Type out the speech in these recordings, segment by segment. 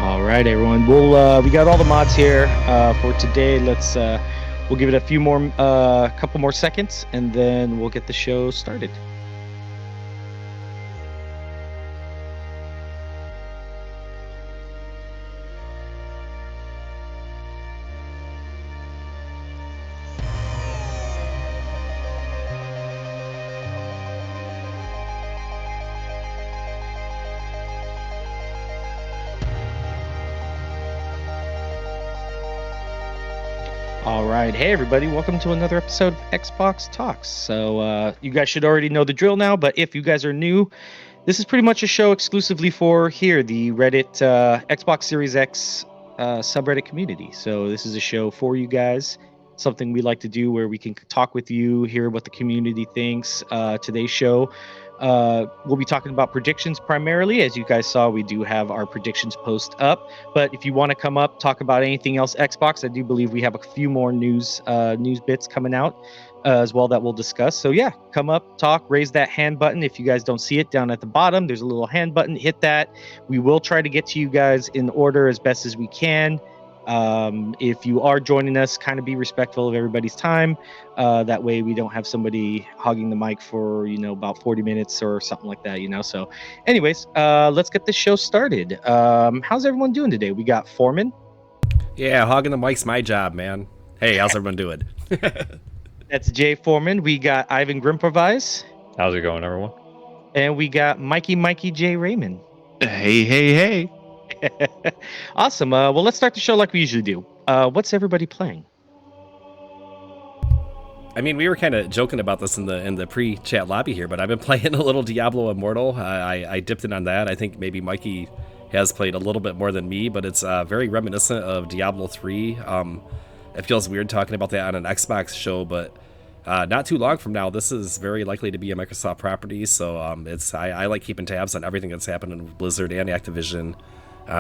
All right, everyone. We got all the mods here for today. We'll give it a few more, couple more seconds, and then we'll get the show started. All right. Hey, everybody. Welcome to another episode of Xbox Talks. So you guys should already know the drill now, but if you guys are new, this is pretty much a show exclusively for here, the Reddit Xbox Series X subreddit community. So this is a show for you guys, something we like to do where we can talk with you, hear what the community thinks. Today's show, we'll be talking about predictions primarily. As you guys saw, we do have our predictions post up. But if you want to come up, talk about anything else Xbox, I do believe we have a few more news bits coming out as well that we'll discuss. So yeah, come up, talk, raise that hand button. If you guys don't see it down at the bottom, there's a little hand button. Hit that. We will try to get to you guys in order as best as we can. If you are joining us, kind of be respectful of everybody's time. That way we don't have somebody hogging the mic for, about 40 minutes or something like that, So anyways, let's get this show started. How's everyone doing today? We got Foreman. Yeah, hogging the mic's my job, man. Hey, how's everyone doing? That's Jay Foreman. We got Ivan Grimprovise. How's it going, everyone? And we got Mikey J. Raymond. Hey. Awesome. Well, let's start the show like we usually do. What's everybody playing? I mean, we were kind of joking about this in the pre-chat lobby here, but I've been playing a little Diablo Immortal. I dipped in on that. I think maybe Mikey has played a little bit more than me, but it's very reminiscent of Diablo 3. It feels weird talking about that on an Xbox show, but not too long from now, this is very likely to be a Microsoft property. So I like keeping tabs on everything that's happened in Blizzard and Activision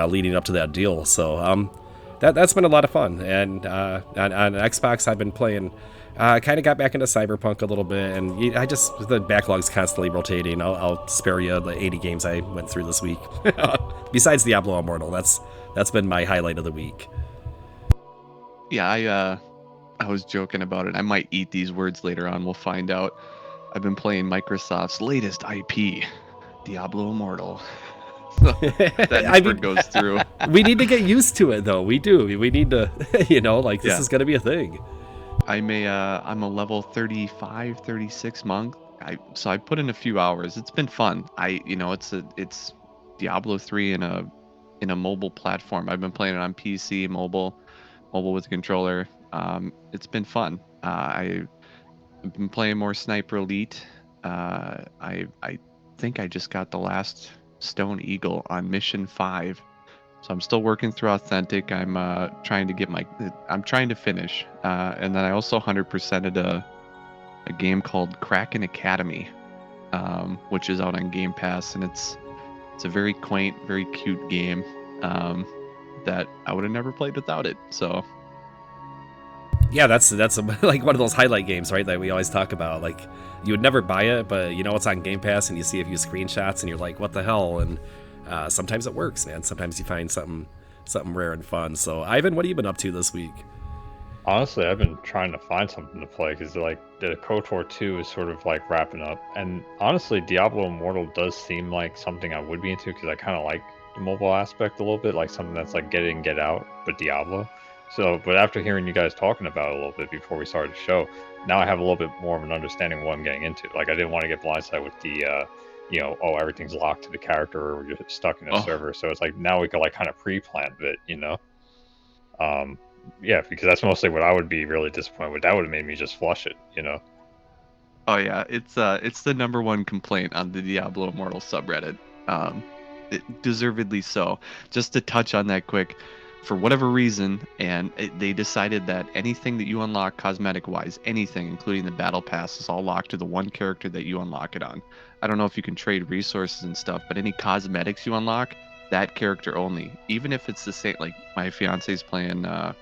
leading up to that deal. So that's been a lot of fun. And on Xbox, I've been playing. Kind of got back into Cyberpunk a little bit, and the backlog's constantly rotating. I'll spare you the 80 games I went through this week. Besides Diablo Immortal, that's been my highlight of the week. Yeah, I was joking about it. I might eat these words later on. We'll find out. I've been playing Microsoft's latest IP, Diablo Immortal. So that word goes through. We need to get used to it, though. We do. We need to, this is going to be a thing. I'm a level 35, 36 monk. So I put in a few hours. It's been fun. It's Diablo 3 in a mobile platform. I've been playing it on PC, mobile with a controller. It's been fun. I've been playing more Sniper Elite. I think I just got the last Stone Eagle on Mission 5. So I'm still working through Authentic. I'm trying to finish. And then I also 100%ed a game called Kraken Academy, which is out on Game Pass, and it's a very quaint, very cute game that I would have never played without it. So yeah, that's like one of those highlight games, right? That we always talk about. Like, you would never buy it, but it's on Game Pass, and you see a few screenshots, and you're like, what the hell? And sometimes it works, man. Sometimes you find something rare and fun. So, Ivan, what have you been up to this week? Honestly, I've been trying to find something to play because the KOTOR 2 is sort of like wrapping up. And honestly, Diablo Immortal does seem like something I would be into because I kind of like the mobile aspect a little bit, like something that's like get in, get out, but Diablo. So, but after hearing you guys talking about it a little bit before we started the show, now I have a little bit more of an understanding of what I'm getting into. Like, I didn't want to get blindsided with the everything's locked to the character or we're just stuck in a server. So it's like now we can like kind of pre-plan it, Yeah, because that's mostly what I would be really disappointed with. That would have made me just flush it, Oh yeah, it's the number one complaint on the Diablo Immortal subreddit. Deservedly so. Just to touch on that quick, for whatever reason, they decided that anything that you unlock cosmetic-wise, anything, including the battle pass, is all locked to the one character that you unlock it on. I don't know if you can trade resources and stuff, but any cosmetics you unlock, that character only. Even if it's the same, like my fiance's playing a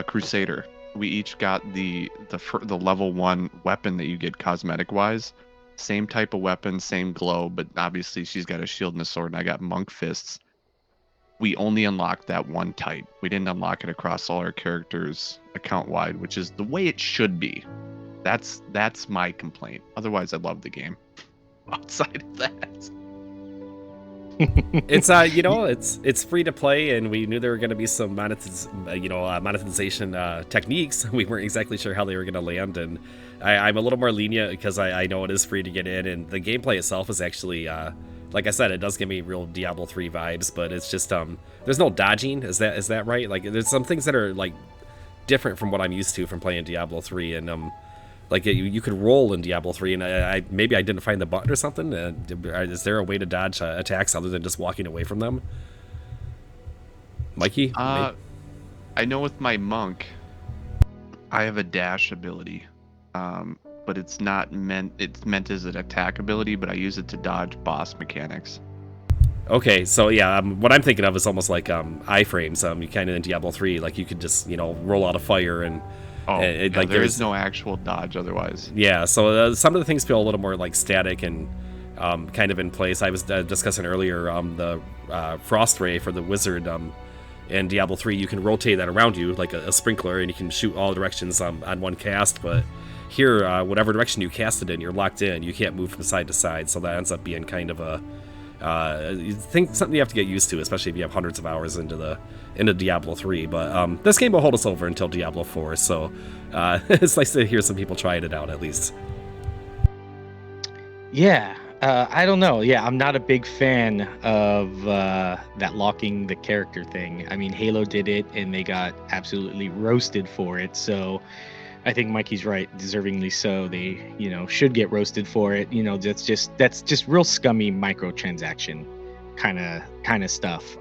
Crusader. We each got the level 1 weapon that you get cosmetic-wise. Same type of weapon, same glow, but obviously she's got a shield and a sword, and I got monk fists. we only unlocked that one type. We didn't unlock it across all our characters account wide, which is the way it should be. That's my complaint. Otherwise, I love the game. Outside of that, It's it's free to play, and we knew there were going to be some monetization techniques. We weren't exactly sure how they were going to land, and I'm a little more lenient because I know it is free to get in, and the gameplay itself is actually, like I said, it does give me real Diablo 3 vibes, but it's just there's no dodging. Is that right? Like, there's some things that are like different from what I'm used to from playing Diablo 3, and like you could roll in Diablo 3, and I maybe I didn't find the button or something. Is there a way to dodge attacks other than just walking away from them? Mikey? I know with my monk, I have a dash ability, but it's not meant. It's meant as an attack ability, but I use it to dodge boss mechanics. Okay, so yeah, what I'm thinking of is almost like iframes. You kind of in Diablo 3, like you could just roll out of fire and. Like there is no actual dodge otherwise. Yeah, so some of the things feel a little more like static and kind of in place. I was discussing earlier the frost ray for the wizard in Diablo 3. You can rotate that around you like a sprinkler, and you can shoot all directions on one cast. But here, whatever direction you cast it in, you're locked in. You can't move from side to side, so that ends up being kind of a something you have to get used to, especially if you have hundreds of hours into Diablo 3. But this game will hold us over until Diablo 4, so it's nice to hear some people trying it out at least. Yeah, I don't know. Yeah, I'm not a big fan of that locking the character thing. I mean, Halo did it, and they got absolutely roasted for it. So I think Mikey's right, deservingly so. They, should get roasted for it. That's just real scummy microtransaction kind of stuff.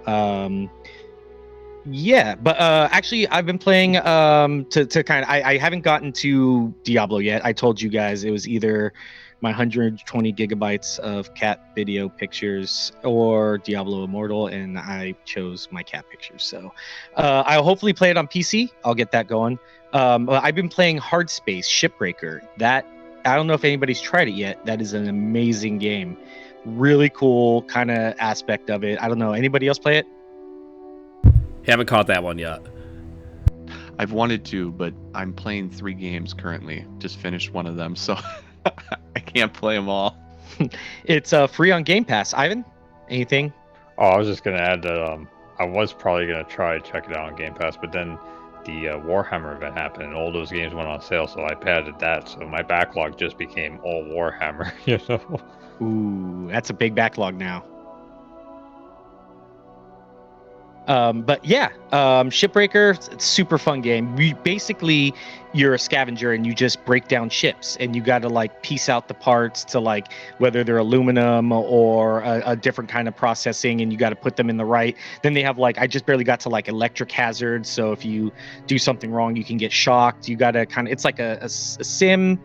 Yeah, but actually, I've been playing to kind of. I haven't gotten to Diablo yet. I told you guys it was either my 120 gigabytes of cat video pictures or Diablo Immortal, and I chose my cat pictures. So I'll hopefully play it on PC. I'll get that going. I've been playing Hard Space Shipbreaker. That, I don't know if anybody's tried it yet. That is an amazing game. Really cool kind of aspect of it. I don't know. Anybody else play it? Haven't caught that one yet. I've wanted to, but I'm playing 3 games currently. Just finished one of them, so I can't play them all. It's free on Game Pass. Ivan, anything? Oh, I was just gonna add that I was probably gonna try to check it out on Game Pass, but then the Warhammer event happened, and all those games went on sale, so I padded that. So my backlog just became all Warhammer. Ooh, that's a big backlog now. But yeah, Shipbreaker, it's a super fun game. You're a scavenger and you just break down ships, and you got to like piece out the parts to like whether they're aluminum or a different kind of processing, and you got to put them in the right. Then they have like, I just barely got to like electric hazards, so if you do something wrong, you can get shocked. You got to it's like a sim,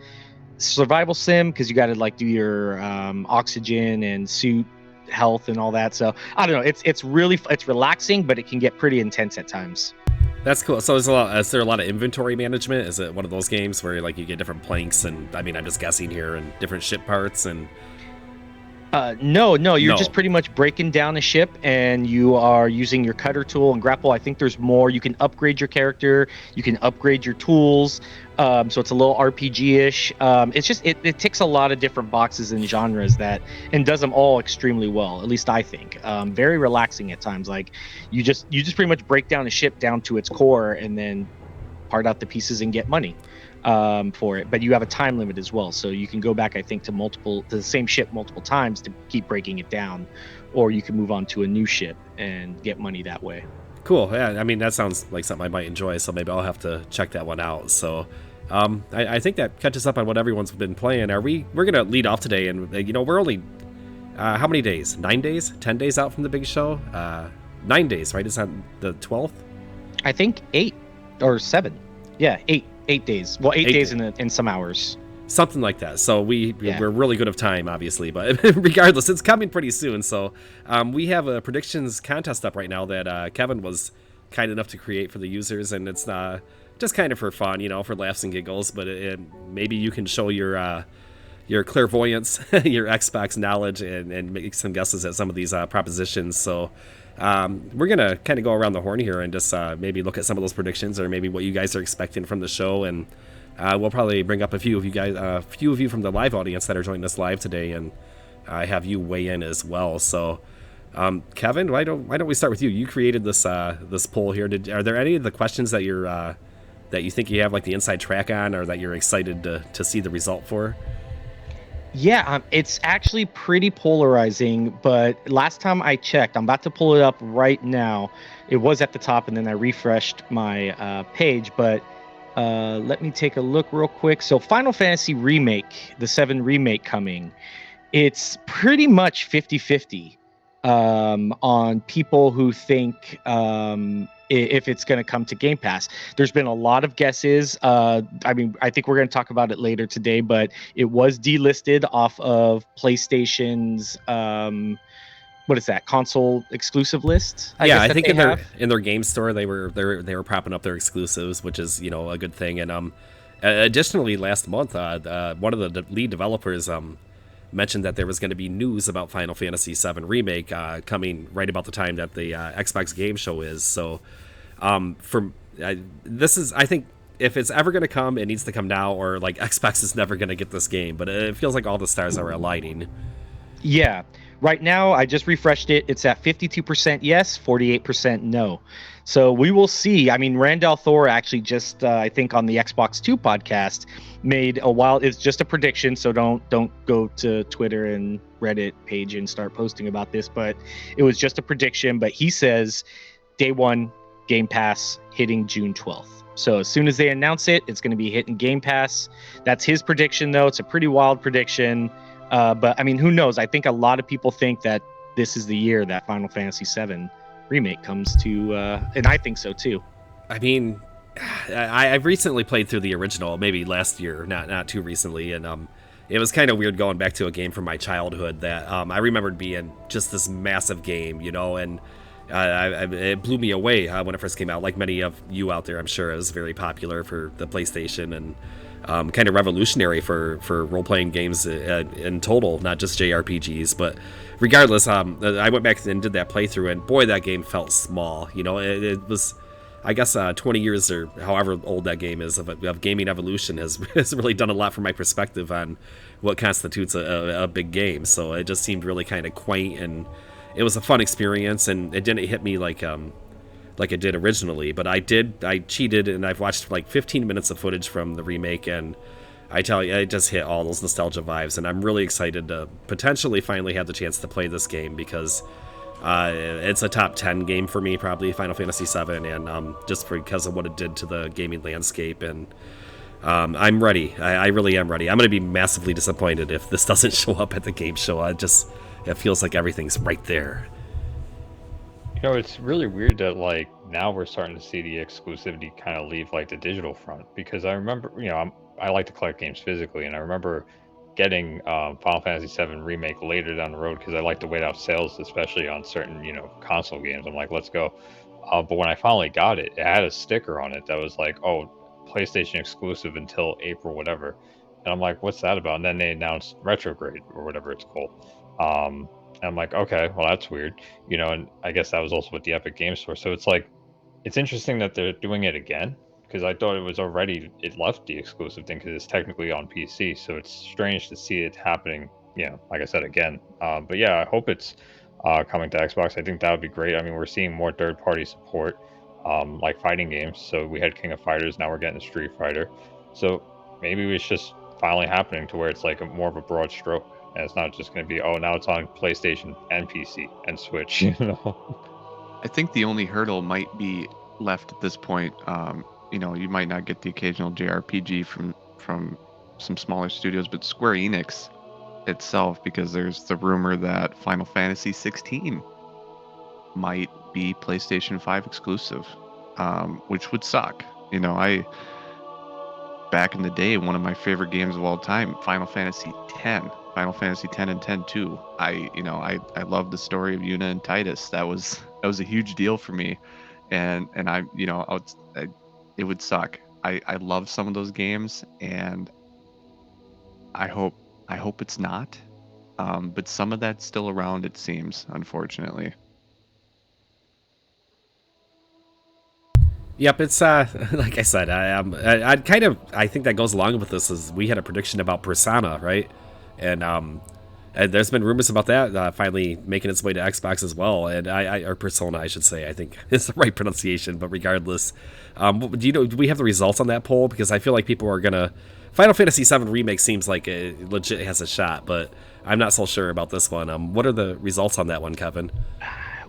survival sim, because you got to like do your oxygen and suit health and all that. So I don't know, it's relaxing, but it can get pretty intense at times. That's cool. So is there a lot of inventory management? Is it one of those games where like you get different planks, and I mean, I'm just guessing here, and different ship parts? And no, you're just pretty much breaking down a ship, and you are using your cutter tool and grapple. I think there's more. You can upgrade your character, you can upgrade your tools, so it's a little RPG-ish. It's just it ticks a lot of different boxes and genres and does them all extremely well, at least I think. Very relaxing at times. Like you just pretty much break down a ship down to its core, and then part out the pieces and get money for it. But you have a time limit as well, so you can go back, I think, to the same ship multiple times to keep breaking it down, or you can move on to a new ship and get money that way. Cool. Yeah, I mean, that sounds like something I might enjoy, so maybe I'll have to check that one out. So I think that catches up on what everyone's been playing. We're gonna lead off today, and we're only how many days? 9 days? 10 days out from the big show? 9 days, right? Is that the 12th? I think 8 or 7. Yeah, 8 days. Well, 8 days in some hours. Something like that. So we're really good of time, obviously, but regardless, it's coming pretty soon. So we have a predictions contest up right now that Kevin was kind enough to create for the users, and it's just kind of for fun, for laughs and giggles. But maybe you can show your clairvoyance, your Xbox knowledge, and make some guesses at some of these propositions. So We're gonna kind of go around the horn here and just maybe look at some of those predictions, or maybe what you guys are expecting from the show, and we'll probably bring up a few of you guys, a few of you from the live audience that are joining us live today, and have you weigh in as well. So, Kevin, why don't we start with you? You created this this poll here. Are there any of the questions that you think you have like the inside track on, or that you're excited to see the result for? Yeah, it's actually pretty polarizing, but last time I checked, I'm about to pull it up right now. It was at the top, and then I refreshed my page, but let me take a look real quick. So Final Fantasy Remake, the 7 Remake coming, it's pretty much 50-50 on people who think if it's going to come to Game Pass. There's been a lot of guesses. I mean, I think we're going to talk about it later today, but it was delisted off of PlayStation's what is that, console exclusive list? Yeah, guess I that think they have. in their game store they were propping up their exclusives, which is a good thing. And additionally, last month, one of the lead developers mentioned that there was going to be news about Final Fantasy VII Remake coming right about the time that the Xbox Game Show is. So, this is, I think, if it's ever going to come, it needs to come now, or like Xbox is never going to get this game. But it feels like all the stars are aligning. Yeah. Right now, I just refreshed it. It's at 52% yes, 48% no. So we will see. I mean, Randall Thor actually just, I think, on the Xbox 2 podcast, made a wild. It's just a prediction, so don't go to Twitter and Reddit page and start posting about this. But it was just a prediction. But he says day one Game Pass hitting June 12th. So as soon as they announce it, it's going to be hitting Game Pass. That's his prediction, though. It's a pretty wild prediction. But I mean, who knows? I think a lot of people think that this is the year that Final Fantasy VII Remake comes to, and I think so too. I mean, I've recently played through the original, maybe last year, not too recently, and it was kind of weird going back to a game from my childhood that I remembered being just this massive game, and it blew me away when it first came out. Like many of you out there, I'm sure it was very popular for the PlayStation, and kind of revolutionary for role-playing games in total, not just JRPGs. But regardless, I went back and did that playthrough, and boy, that game felt small. It was, I guess, 20 years or however old that game is of gaming evolution has really done a lot for my perspective on what constitutes a big game. So it just seemed really kind of quaint, and it was a fun experience, and it didn't hit me like it did originally. But I cheated, and I've watched like 15 minutes of footage from the remake, and I tell you, it just hit all those nostalgia vibes, and I'm really excited to potentially finally have the chance to play this game, because it's a top 10 game for me, probably, Final Fantasy VII, and just because of what it did to the gaming landscape. And I'm ready. I really am ready. I'm going to be massively disappointed if this doesn't show up at the game show. It feels like everything's right there. It's really weird that like now we're starting to see the exclusivity kind of leave like the digital front, because I remember, I like to collect games physically, and I remember getting Final Fantasy VII Remake later down the road because I like to wait out sales, especially on certain console games. I'm like, let's go. But when I finally got it, it had a sticker on it that was like, oh, PlayStation exclusive until April, whatever. And I'm like, what's that about? And then they announced Retrograde or whatever it's called. And I'm like, okay, well, that's weird, and I guess that was also with the Epic Games Store. So it's like, it's interesting that they're doing it again, because I thought it left the exclusive thing because it's technically on PC. So it's strange to see it happening, like I said, again. But yeah, I hope it's coming to Xbox. I think that would be great. I mean, we're seeing more third-party support, like fighting games. So we had King of Fighters, now we're getting Street Fighter. So maybe it's just finally happening to where it's like more of a broad stroke. And it's not just going to be, oh, now it's on PlayStation and PC and Switch, I think the only hurdle might be left at this point. You might not get the occasional JRPG from some smaller studios, but Square Enix itself, because there's the rumor that Final Fantasy 16 might be PlayStation 5 exclusive, which would suck. Back in the day, one of my favorite games of all time, Final Fantasy X, Final Fantasy X and X 2. I love the story of Yuna and Titus. That was a huge deal for me, and it would suck. I love some of those games, and I hope it's not. But some of that's still around, it seems, unfortunately. Yep, it's like I said, I think that goes along with this. Is we had a prediction about Persona, right? And there's been rumors about that finally making its way to Xbox as well, or Persona, I should say. I think is the right pronunciation, but regardless, do we have the results on that poll? Because I feel like people are gonna. Final Fantasy VII Remake seems like it legit has a shot, but I'm not so sure about this one. What are the results on that one, Kevin?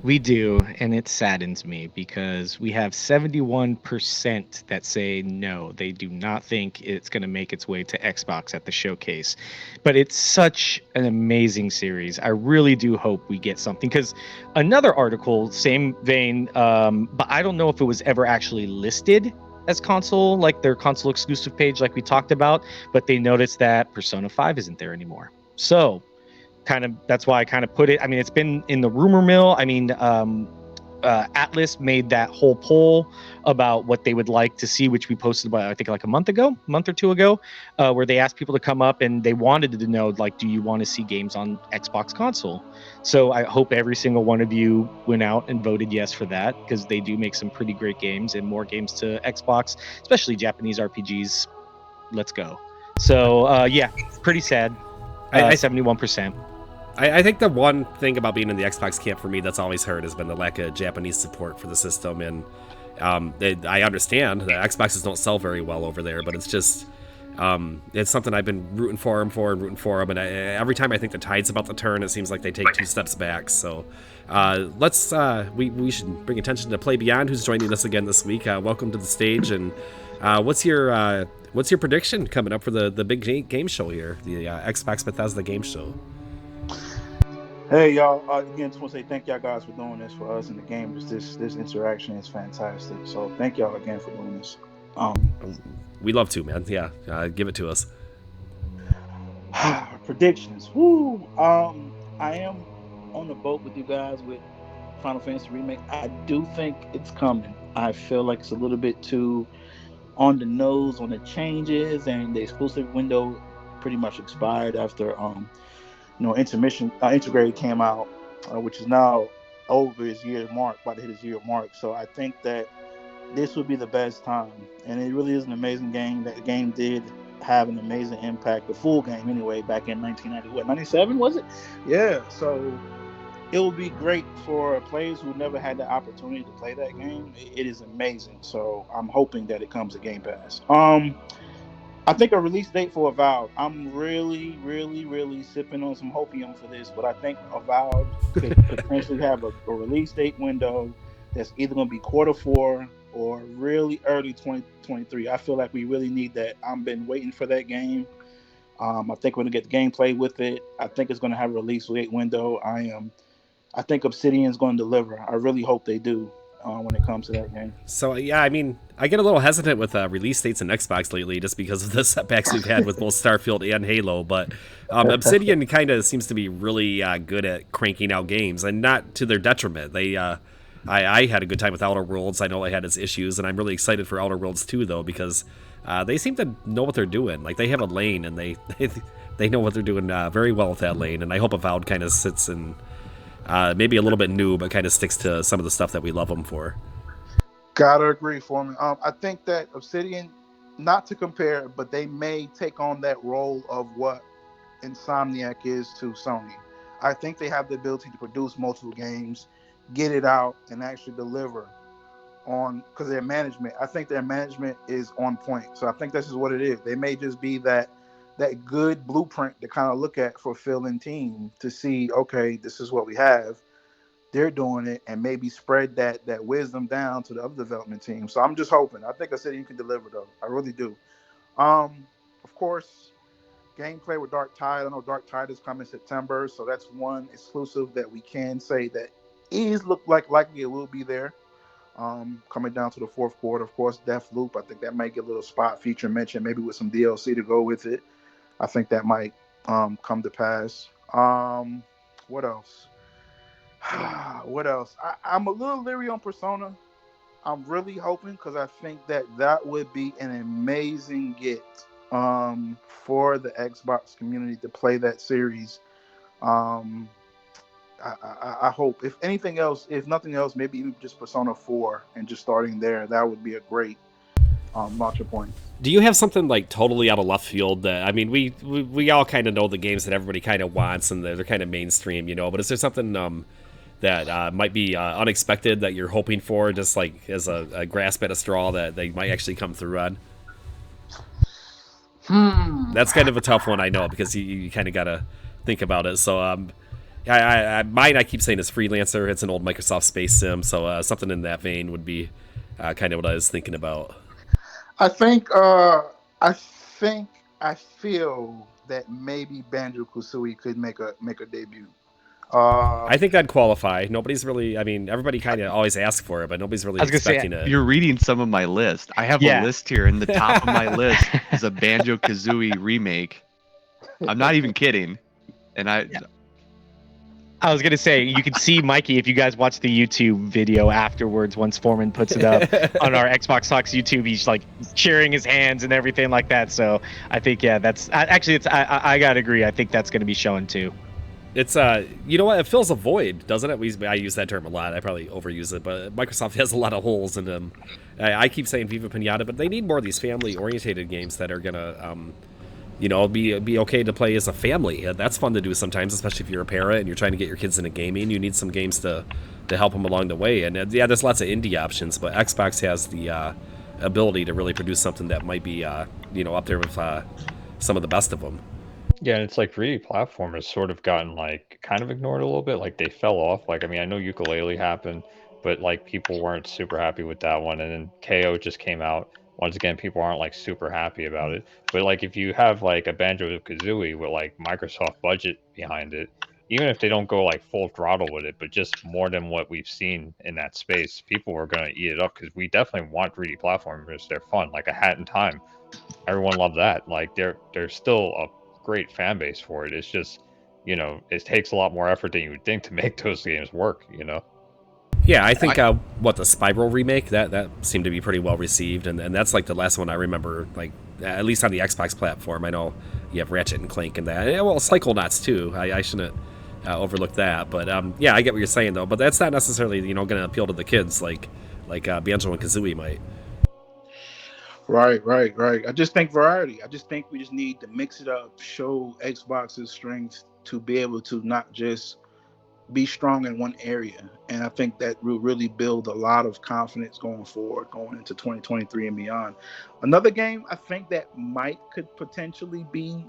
We do, and it saddens me because we have 71% that say no, they do not think it's going to make its way to Xbox at the showcase. But it's such an amazing series. I really do hope we get something, because another article, same vein, but I don't know if it was ever actually listed as console, like their console exclusive page, like we talked about, but they noticed that Persona 5 isn't there anymore. So kind of that's why I kind of put it. I mean, it's been in the rumor mill. I mean, Atlas made that whole poll about what they would like to see, which we posted about, I think, like a month or two ago, where they asked people to come up and they wanted to know, like, do you want to see games on Xbox console? So I hope every single one of you went out and voted yes for that, because they do make some pretty great games and more games to Xbox, especially Japanese RPGs. Let's go. So yeah, pretty sad. I, I 71%. I think the one thing about being in the Xbox camp for me that's always hurt has been the lack of Japanese support for the system. And I understand that Xboxes don't sell very well over there, but it's just it's something I've been rooting for them. And every time I think the tide's about to turn, it seems like they take two steps back. So we should bring attention to Play Beyond, who's joining us again this week. Welcome to the stage. And what's your prediction coming up for the big game show here, the Xbox Bethesda Games Show? Hey y'all! Again, just want to say thank y'all guys for doing this for us in the game. This interaction is fantastic. So thank y'all again for doing this. We love to, man. Yeah, give it to us. Predictions. Woo. I am on the boat with you guys with Final Fantasy Remake. I do think it's coming. I feel like it's a little bit too on the nose on the changes, and the exclusive window pretty much expired after intermission integrated came out, which is now over his year mark, about to hit his year mark. So I think that this would be the best time, and it really is an amazing game. That game did have an amazing impact, the full game anyway, back in 1990. What, 97 was it? Yeah. So it will be great for players who never had the opportunity to play that game. It is amazing. So I'm hoping that it comes to Game Pass. I think a release date for Avowed. I'm really, really, really sipping on some hopium for this, but I think Avowed could potentially have a release date window that's either going to be quarter 4 or really early 2023. I feel like we really need that. I've been waiting for that game. I think we're going to get the gameplay with it. I think it's going to have a release date window. I think Obsidian's going to deliver. I really hope they do when it comes to that game. So yeah, I mean, I get a little hesitant with release dates in Xbox lately, just because of the setbacks we've had with both Starfield and Halo. But Obsidian kind of seems to be really good at cranking out games, and not to their detriment. I had a good time with Outer Worlds. I know I had its issues, and I'm really excited for Outer Worlds 2, though, because they seem to know what they're doing. Like, they have a lane, and they know what they're doing very well with that lane. And I hope Avowed kind of sits in maybe a little bit new, but kind of sticks to some of the stuff that we love them for. Gotta agree, Foreman. I think that Obsidian, not to compare, but they may take on that role of what Insomniac is to Sony. I think they have the ability to produce multiple games, get it out, and actually deliver on, because their management. I think their management is on point. So I think this is what it is. They may just be that good blueprint to kind of look at for Phil and team to see, okay, this is what we have. They're doing it, and maybe spread that wisdom down to the other development team. So I'm just hoping. I think I said you can deliver, though. I really do. Of course, gameplay with Dark Tide. I know Dark Tide is coming September, so that's one exclusive that we can say that is look like likely it will be there. Coming down to the fourth quarter, of course, Deathloop. I think that might get a little spot feature mention, maybe with some DLC to go with it. I think that might come to pass. What else? What else? I'm a little leery on Persona. I'm really hoping, because I think that would be an amazing get for the Xbox community to play that series. Um, I hope, if anything else, if nothing else, maybe even just Persona 4 and just starting there, that would be a great launcher point. Do you have something like totally out of left field that, I mean, we all kind of know the games that everybody kind of wants and they're kind of mainstream, you know, but is there something that might be unexpected that you're hoping for, just like as a grasp at a straw that they might actually come through on? That's kind of a tough one, I know, because you kind of got to think about it. So mine, I keep saying, is Freelancer. It's an old Microsoft Space Sim, so something in that vein would be kind of what I was thinking about. I feel that maybe Banjo-Kazooie could make a debut. I think that'd qualify. Nobody's really, I mean, everybody kind of always asks for it, but nobody's really expecting it. You're reading some of my list. I have a list here, and the top of my list is a Banjo-Kazooie remake. I'm not even kidding. And I was going to say, you can see Mikey if you guys watch the YouTube video afterwards once Foreman puts it up on our Xbox Talks YouTube. He's like cheering his hands and everything like that. So I think, that's actually, I got to agree. I think that's going to be shown too. It's you know what? It fills a void, doesn't it? I use that term a lot. I probably overuse it, but Microsoft has a lot of holes in them. I keep saying Viva Pinata, but they need more of these family-orientated games that are gonna, be okay to play as a family. That's fun to do sometimes, especially if you're a parent and you're trying to get your kids into gaming. You need some games to help them along the way. And there's lots of indie options, but Xbox has the ability to really produce something that might be, up there with some of the best of them. Yeah, and it's like 3D platformers sort of gotten like kind of ignored a little bit. Like they fell off. Like, I mean, I know Ukulele happened, but like people weren't super happy with that one. And then KO just came out. Once again, people aren't like super happy about it. But like if you have like a Banjo-Kazooie with like Microsoft budget behind it, even if they don't go like full throttle with it, but just more than what we've seen in that space, people are going to eat it up because we definitely want 3D platformers. They're fun, like A Hat in Time. Everyone loved that. Like there's still a great fan base for it. It's just, it takes a lot more effort than you would think to make those games work, Yeah, I think the Spyro remake, that seemed to be pretty well received, and that's like the last one I remember, like at least on the Xbox platform. I know you have Ratchet and Clank and that. Well, Psychonauts too. I shouldn't overlook that, but yeah, I get what you're saying though. But that's not necessarily going to appeal to the kids like Banjo and Kazooie might. Right. I just think variety. I just think we just need to mix it up, show Xbox's strength to be able to not just be strong in one area. And I think that will really build a lot of confidence going forward, going into 2023 and beyond. Another game I think that could potentially be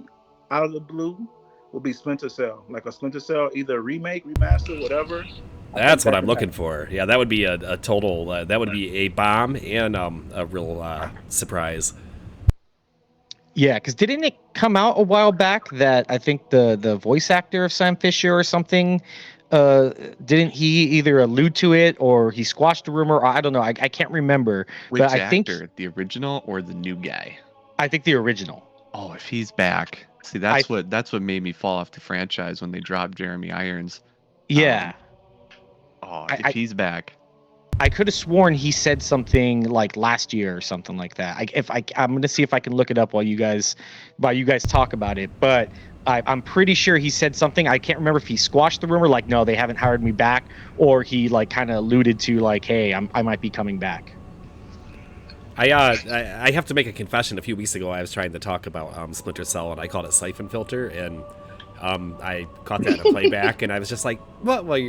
out of the blue will be Splinter Cell. Like a Splinter Cell, either remake, remaster, whatever. That's what I'm looking for. Yeah, that would be a total. That would be a bomb and a real surprise. Yeah, because didn't it come out a while back that I think the voice actor of Sam Fisher or something, didn't he either allude to it or he squashed the rumor? Or I don't know. I can't remember. Which but I actor? think The original or the new guy? I think the original. Oh, if he's back. See, that's what made me fall off the franchise when they dropped Jeremy Irons. Yeah. If he's back. I could have sworn he said something like last year or something like that. I'm going to see if I can look it up while you guys talk about it. But I'm pretty sure he said something. I can't remember if he squashed the rumor, like, no, they haven't hired me back, or he like kind of alluded to like, hey, I might be coming back. I have to make a confession. A few weeks ago, I was trying to talk about Splinter Cell, and I called it Siphon Filter, and I caught that in a playback, and I was just like, "What? Well,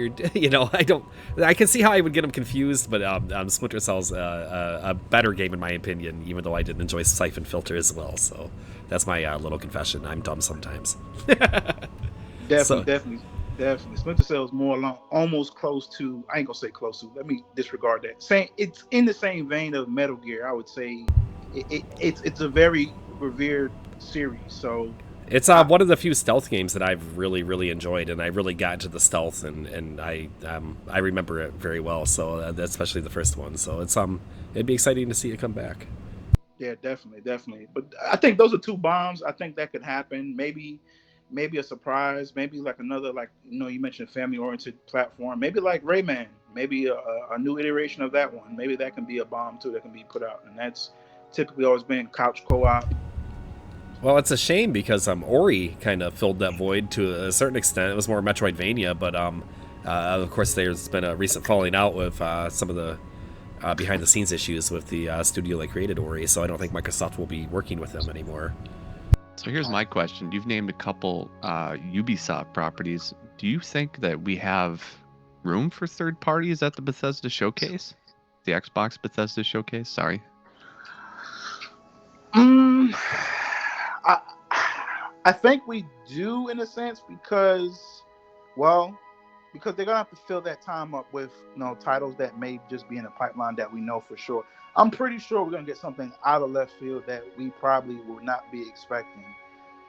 I can see how I would get them confused, but Splinter Cell's a better game in my opinion, even though I did enjoy Siphon Filter as well. So that's my little confession. I'm dumb sometimes. Definitely. Splinter Cell is more along, almost close to. I ain't gonna say close to. Let me disregard that. Saying it's in the same vein of Metal Gear. I would say it's a very revered series. So. It's one of the few stealth games that I've really, really enjoyed, and I really got into the stealth, and I remember it very well. So especially the first one. So it'd be exciting to see it come back. Yeah, definitely. But I think those are two bombs. I think that could happen. Maybe a surprise. Maybe like another, like you mentioned family-oriented platform. Maybe like Rayman. Maybe a new iteration of that one. Maybe that can be a bomb too that can be put out, and that's typically always been couch co-op. Well, it's a shame because Ori kind of filled that void to a certain extent. It was more Metroidvania, but Of course, there's been a recent falling out with some of the behind-the-scenes issues with the studio that created Ori, so I don't think Microsoft will be working with them anymore. So here's my question. You've named a couple Ubisoft properties. Do you think that we have room for third parties at the Bethesda Showcase? The Xbox Bethesda Showcase, sorry. I think we do in a sense because they're gonna have to fill that time up with titles that may just be in the pipeline that we know for sure. I'm pretty sure we're gonna get something out of left field that we probably will not be expecting,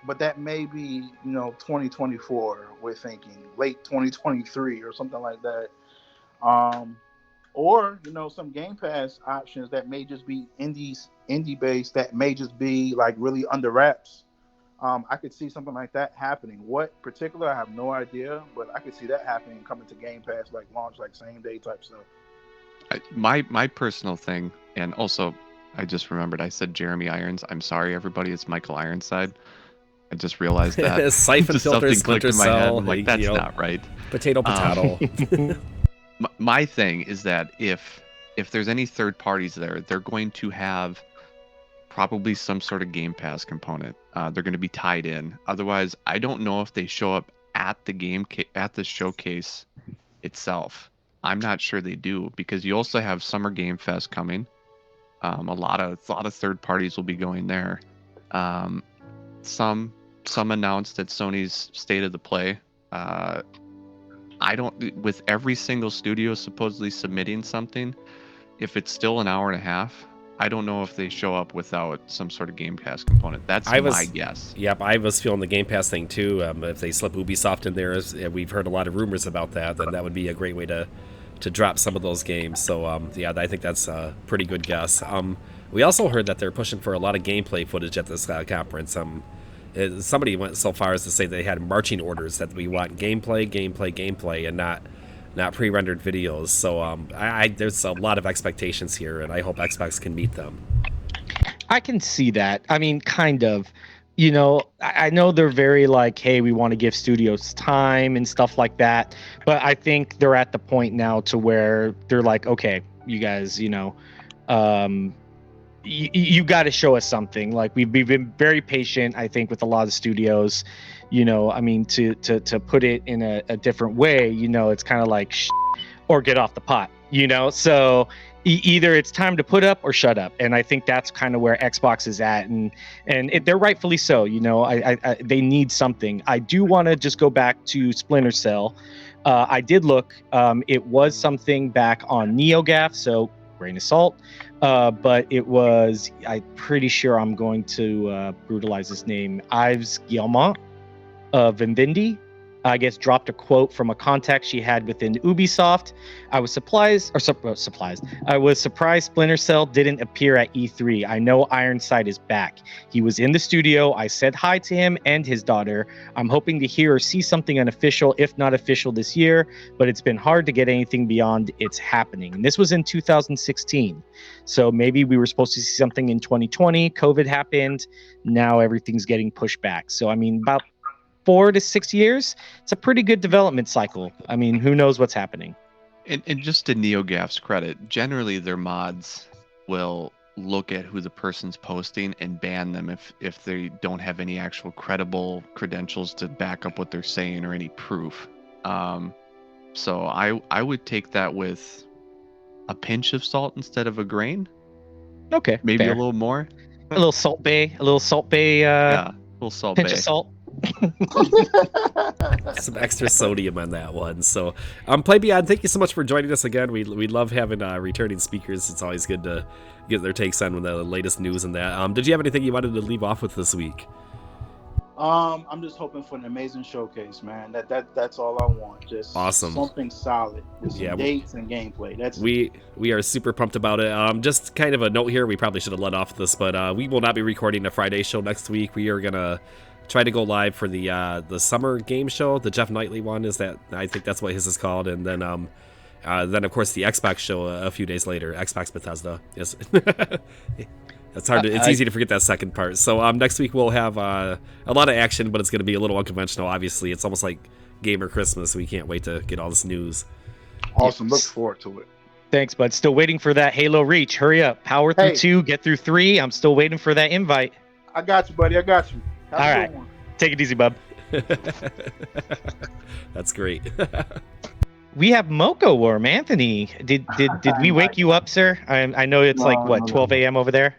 but that may be 2024. We're thinking late 2023 or something like that, or some Game Pass options that may just be indie based that may just be like really under wraps. I could see something like that happening. What particular, I have no idea, but I could see that happening, coming to Game Pass, like launch, like same day type stuff. My personal thing, and also I just remembered I said Jeremy Irons. I'm sorry, everybody. It's Michael Ironside. I just realized that. Siphon Just filter, something clicked Splinter in my head. Cell. I'm like, that's not right. Potato. My thing is that if there's any third parties there, they're going to have probably some sort of Game Pass component. They're going to be tied in. Otherwise, I don't know if they show up at the showcase itself. I'm not sure they do, because you also have Summer Game Fest coming. A lot of third parties will be going there. Some announced at Sony's State of the Play. With every single studio supposedly submitting something, if it's still an hour and a half, I don't know if they show up without some sort of Game Pass component. That's my guess. Yep, I was feeling the Game Pass thing too. If they slip Ubisoft in there, we've heard a lot of rumors about that, then that would be a great way to drop some of those games. So I think that's a pretty good guess. We also heard that they're pushing for a lot of gameplay footage at this conference. Somebody went so far as to say they had marching orders that we want gameplay, and not pre-rendered videos. So there's a lot of expectations here, and I hope Xbox can meet them. I can see that. I mean, kind of. I know they're very like, hey, we want to give studios time and stuff like that, but I think they're at the point now to where they're like, okay, you guys, you got to show us something. Like, we've been very patient, I think, with a lot of studios. I mean, to put it in a different way, it's kind of like or get off the pot, so either it's time to put up or shut up. And I think that's kind of where Xbox is at, and they're rightfully so. They need something. I do want to just go back to Splinter Cell. I did look. It was something back on NeoGAF, so grain of salt. But it was, I'm pretty sure I'm going to brutalize his name, Yves Guillemot of Vivendi, I guess, dropped a quote from a contact she had within Ubisoft. I was surprised Splinter Cell didn't appear at E3. I know Ironside is back. He was in the studio. I said hi to him and his daughter. I'm hoping to hear or see something unofficial, if not official, this year, but it's been hard to get anything beyond it's happening. And this was in 2016. So maybe we were supposed to see something in 2020. COVID happened. Now everything's getting pushed back. So, I mean, about 4 to 6 years, it's a pretty good development cycle. I mean, who knows what's happening? And just to NeoGAF's credit, generally their mods will look at who the person's posting and ban them if they don't have any actual credible credentials to back up what they're saying or any proof. So I would take that with a pinch of salt instead of a grain. Okay, maybe fair. A little more. A little Salt Bay. Yeah, a little Salt pinch Bay. Of salt. Some extra sodium on that one. So, Play Beyond, thank you so much for joining us again. We love having returning speakers. It's always good to get their takes on the latest news and that. Did you have anything you wanted to leave off with this week? I'm just hoping for an amazing showcase, man. That's all I want. Just awesome. Something solid with some dates and gameplay. We are super pumped about it. Just kind of a note here, we probably should have let off this, but we will not be recording a Friday show next week. We are gonna try to go live for the summer game show, the Jeff Knightley one. I think that's what his is called, and then of course the Xbox show a few days later, Xbox Bethesda. Yes. It's hard. It's easy to forget that second part. So next week we'll have a lot of action, but it's going to be a little unconventional. Obviously, it's almost like gamer Christmas. We can't wait to get all this news. Awesome. Look forward to it. Thanks, bud. Still waiting for that Halo Reach. Hurry up. Power through Hey. 2, get through 3. I'm still waiting for that invite. I got you, buddy. I got you. Have All a right. good one. Take it easy, bub. That's great. We have Mocha Worm. Anthony, did we wake you up, sir? I know it's like, what, 12 a.m. over there?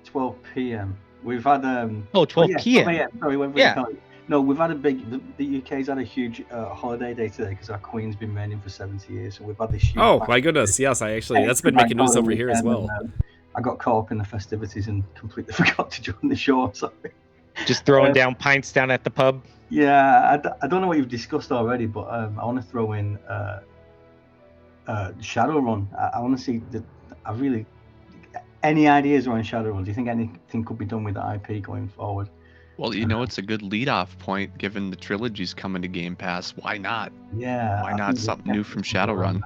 12 p.m. We've had 12 yeah, p.m. 12 a.m. Sorry, when Yeah. No, we've had a big. The UK's had a huge holiday day today because our Queen's been reigning for 70 years. So we've had this huge. Oh my goodness! Yes, that's been making news over here as well. I got caught up in the festivities and completely forgot to join the show. Sorry. Just throwing down pints down at the pub. Yeah, I don't know what you've discussed already, but I want to throw in Shadowrun. I want to see any ideas around Shadowrun? Do you think anything could be done with the IP going forward? Well, it's a good lead-off point given the trilogy's coming to Game Pass. Why not? Yeah. Why I not think something new from Shadowrun?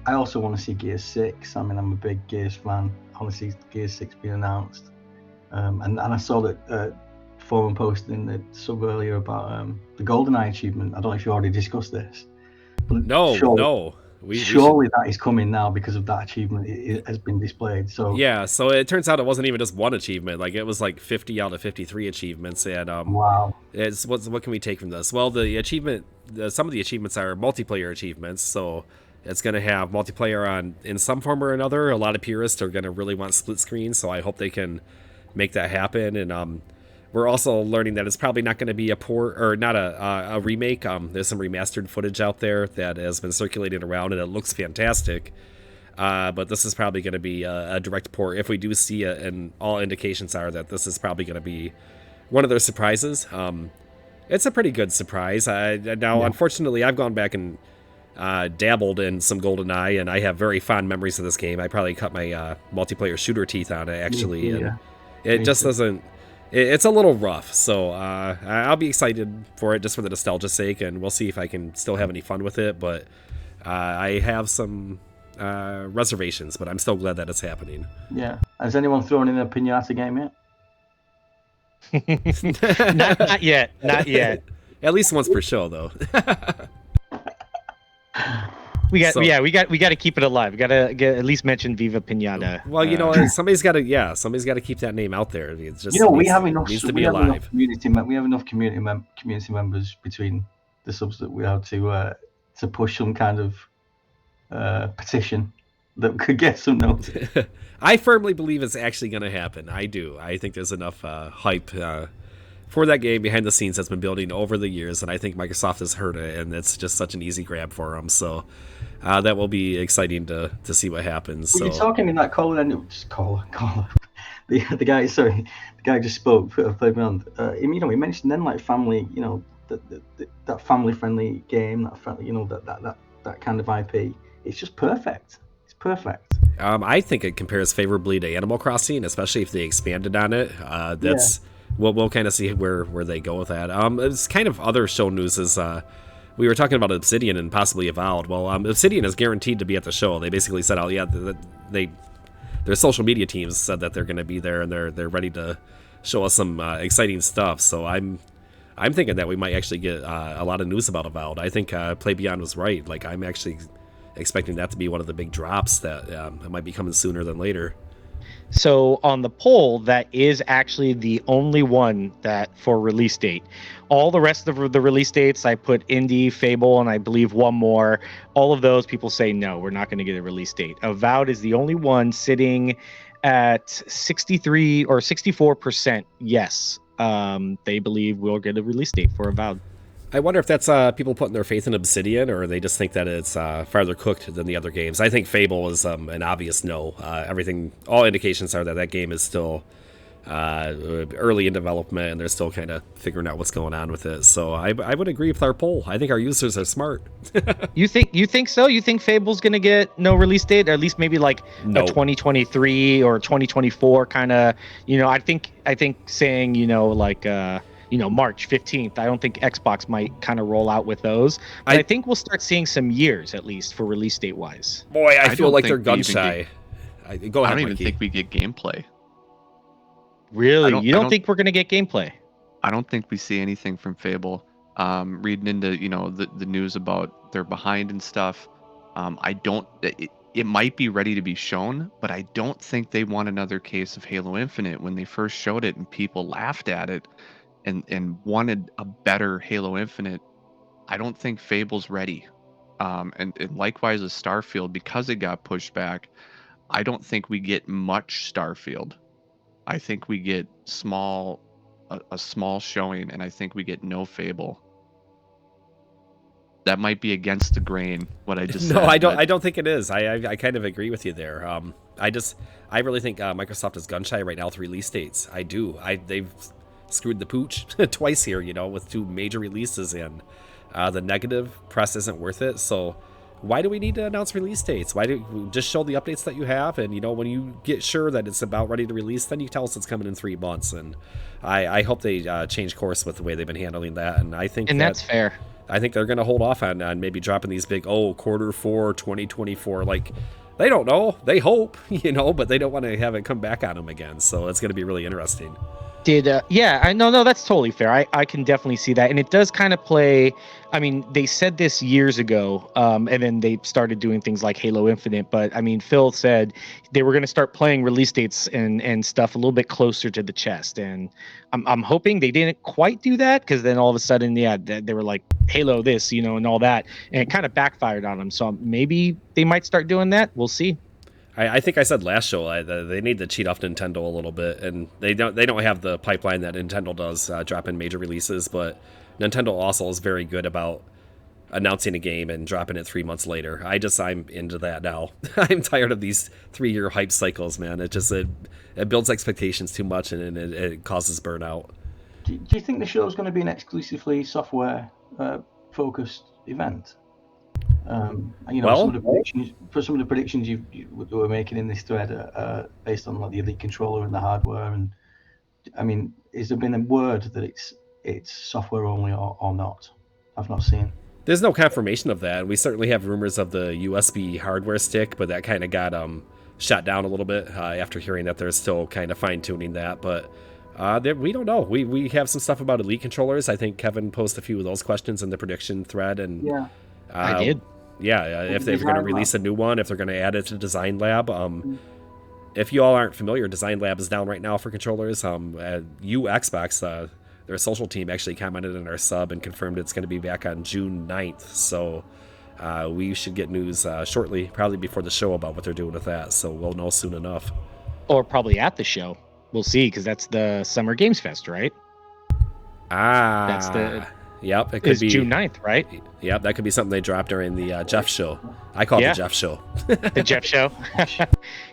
I also want to see Gears 6. I mean, I'm a big Gears fan. I want to see Gears 6 being announced. And I saw that Forum posted in the sub earlier about the GoldenEye achievement. I don't know if you already discussed this. But No. Surely that is coming now because of that achievement. It has been displayed. So yeah, so it turns out it wasn't even just one achievement. Like it was like 50 out of 53 achievements, and wow. It's what can we take from this? Well, some of the achievements are multiplayer achievements, so it's going to have multiplayer in some form or another. A lot of purists are going to really want split screen, so I hope they can make that happen. And we're also learning that it's probably not going to be a port or not a remake. There's some remastered footage out there that has been circulating around, and it looks fantastic. But this is probably going to be a direct port. If we do see it, and all indications are that this is probably going to be one of their surprises. It's a pretty good surprise. Unfortunately, I've gone back and dabbled in some GoldenEye, and I have very fond memories of this game. I probably cut my multiplayer shooter teeth on it, actually. And it just doesn't... It's a little rough, so I'll be excited for it just for the nostalgia's sake, and we'll see if I can still have any fun with it. But I have some reservations, but I'm still glad that it's happening. Yeah. Has anyone thrown in a pinata game yet? Not yet. Not yet. At least once per show, though. We got to keep it alive. We got to at least mention Viva Pinata. Well, somebody's got to keep that name out there. It's just we have enough. Needs to be alive. We have enough community members between the subs that we have to push some kind of petition that could get some notes. I firmly believe it's actually going to happen. I do. I think there's enough hype for that game behind the scenes that's been building over the years, and I think Microsoft has heard it, and it's just such an easy grab for them. So that will be exciting to see what happens. Well, you're talking in that caller, and just caller. The guy just spoke. Played around. He mentioned then like family. That family-friendly game. That kind of IP. It's just perfect. It's perfect. I think it compares favorably to Animal Crossing, especially if they expanded on it. We'll kind of see where they go with that. It's kind of other show news is we were talking about Obsidian and possibly Avowed. Well, Obsidian is guaranteed to be at the show. They basically said, their social media teams said that they're going to be there and they're ready to show us some exciting stuff. So I'm thinking that we might actually get a lot of news about Avowed. I think Play Beyond was right. Like I'm actually expecting that to be one of the big drops that it might be coming sooner than later. So on the poll, that is actually the only one that for release date. All the rest of the release dates, I put Indie, Fable, and I believe one more. All of those people say no, we're not going to get a release date. Avowed is the only one sitting at 63 or 64% yes. They believe we'll get a release date for Avowed. I wonder if that's people putting their faith in Obsidian, or they just think that it's farther cooked than the other games. I think Fable is an obvious no. All indications are that game is still early in development, and they're still kind of figuring out what's going on with it. So I would agree with our poll. I think our users are smart. You think so? You think Fable's going to get no release date, or at least maybe like a 2023 or 2024 kind of? I think saying March 15th. I don't think Xbox might kind of roll out with those. But I think we'll start seeing some years at least for release date wise. Boy, I feel like they're gun shy. Go ahead, I don't even Mikey. think we get gameplay. Really? You don't think we're going to get gameplay? I don't think we see anything from Fable. reading into the news about they're behind and stuff. I don't. It might be ready to be shown, but I don't think they want another case of Halo Infinite when they first showed it and people laughed at it and wanted a better Halo Infinite. I don't think Fable's ready. And likewise with Starfield, because it got pushed back, I don't think we get much Starfield. I think we get a small showing, and I think we get no Fable. That might be against the grain, what I just said. No, I don't. I don't think it is. I kind of agree with you there. I really think Microsoft is gun shy right now with release dates. I do. They've screwed the pooch twice here, with 2 major releases, and the negative press isn't worth it. So why do we need to announce release dates? Why do we just show the updates that you have? And when you get sure that it's about ready to release, then you tell us it's coming in 3 months. And I hope they change course with the way they've been handling that. And I think that's fair. I think they're going to hold off on maybe dropping these big, Q4 2024. Like, they don't know. They hope, but they don't want to have it come back on them again. So it's going to be really interesting. I know, no, that's totally fair. I can definitely see that. And it does kind of play, I mean, they said this years ago, and then they started doing things like Halo Infinite. But I mean, Phil said they were going to start playing release dates and stuff a little bit closer to the chest. And I'm hoping they didn't quite do that, because then all of a sudden, they were like Halo this, and all that. And it kind of backfired on them. So maybe they might start doing that. We'll see. I think I said last show they need to cheat off Nintendo a little bit, and they don't have the pipeline that Nintendo does, dropping major releases. But Nintendo also is very good about announcing a game and dropping it 3 months later. I'm into that now. I'm tired of these 3-year hype cycles, man. It builds expectations too much, and it causes burnout. Do you think the show's going to be an exclusively software focused event? Some of the predictions you were making in this thread are based on like the Elite controller and the hardware, and I mean, has there been a word that it's software only or not? I've not seen. There's no confirmation of that. We certainly have rumors of the USB hardware stick, but that kind of got shot down a little bit after hearing that they're still kind of fine tuning that. But we don't know. We have some stuff about Elite controllers. I think Kevin posted a few of those questions in the prediction thread, and yeah, I did. Yeah, if they're going to release a new one, if they're going to add it to Design Lab. If you all aren't familiar, Design Lab is down right now for controllers. Xbox, their social team actually commented in our sub and confirmed it's going to be back on June 9th. So we should get news shortly, probably before the show, about what they're doing with that. So we'll know soon enough. Or probably at the show. We'll see, because that's the Summer Games Fest, right? That's the... Yep, it could be June 9th, right? Yep, that could be something they dropped during the Jeff show. I call it the Jeff show. The Jeff show.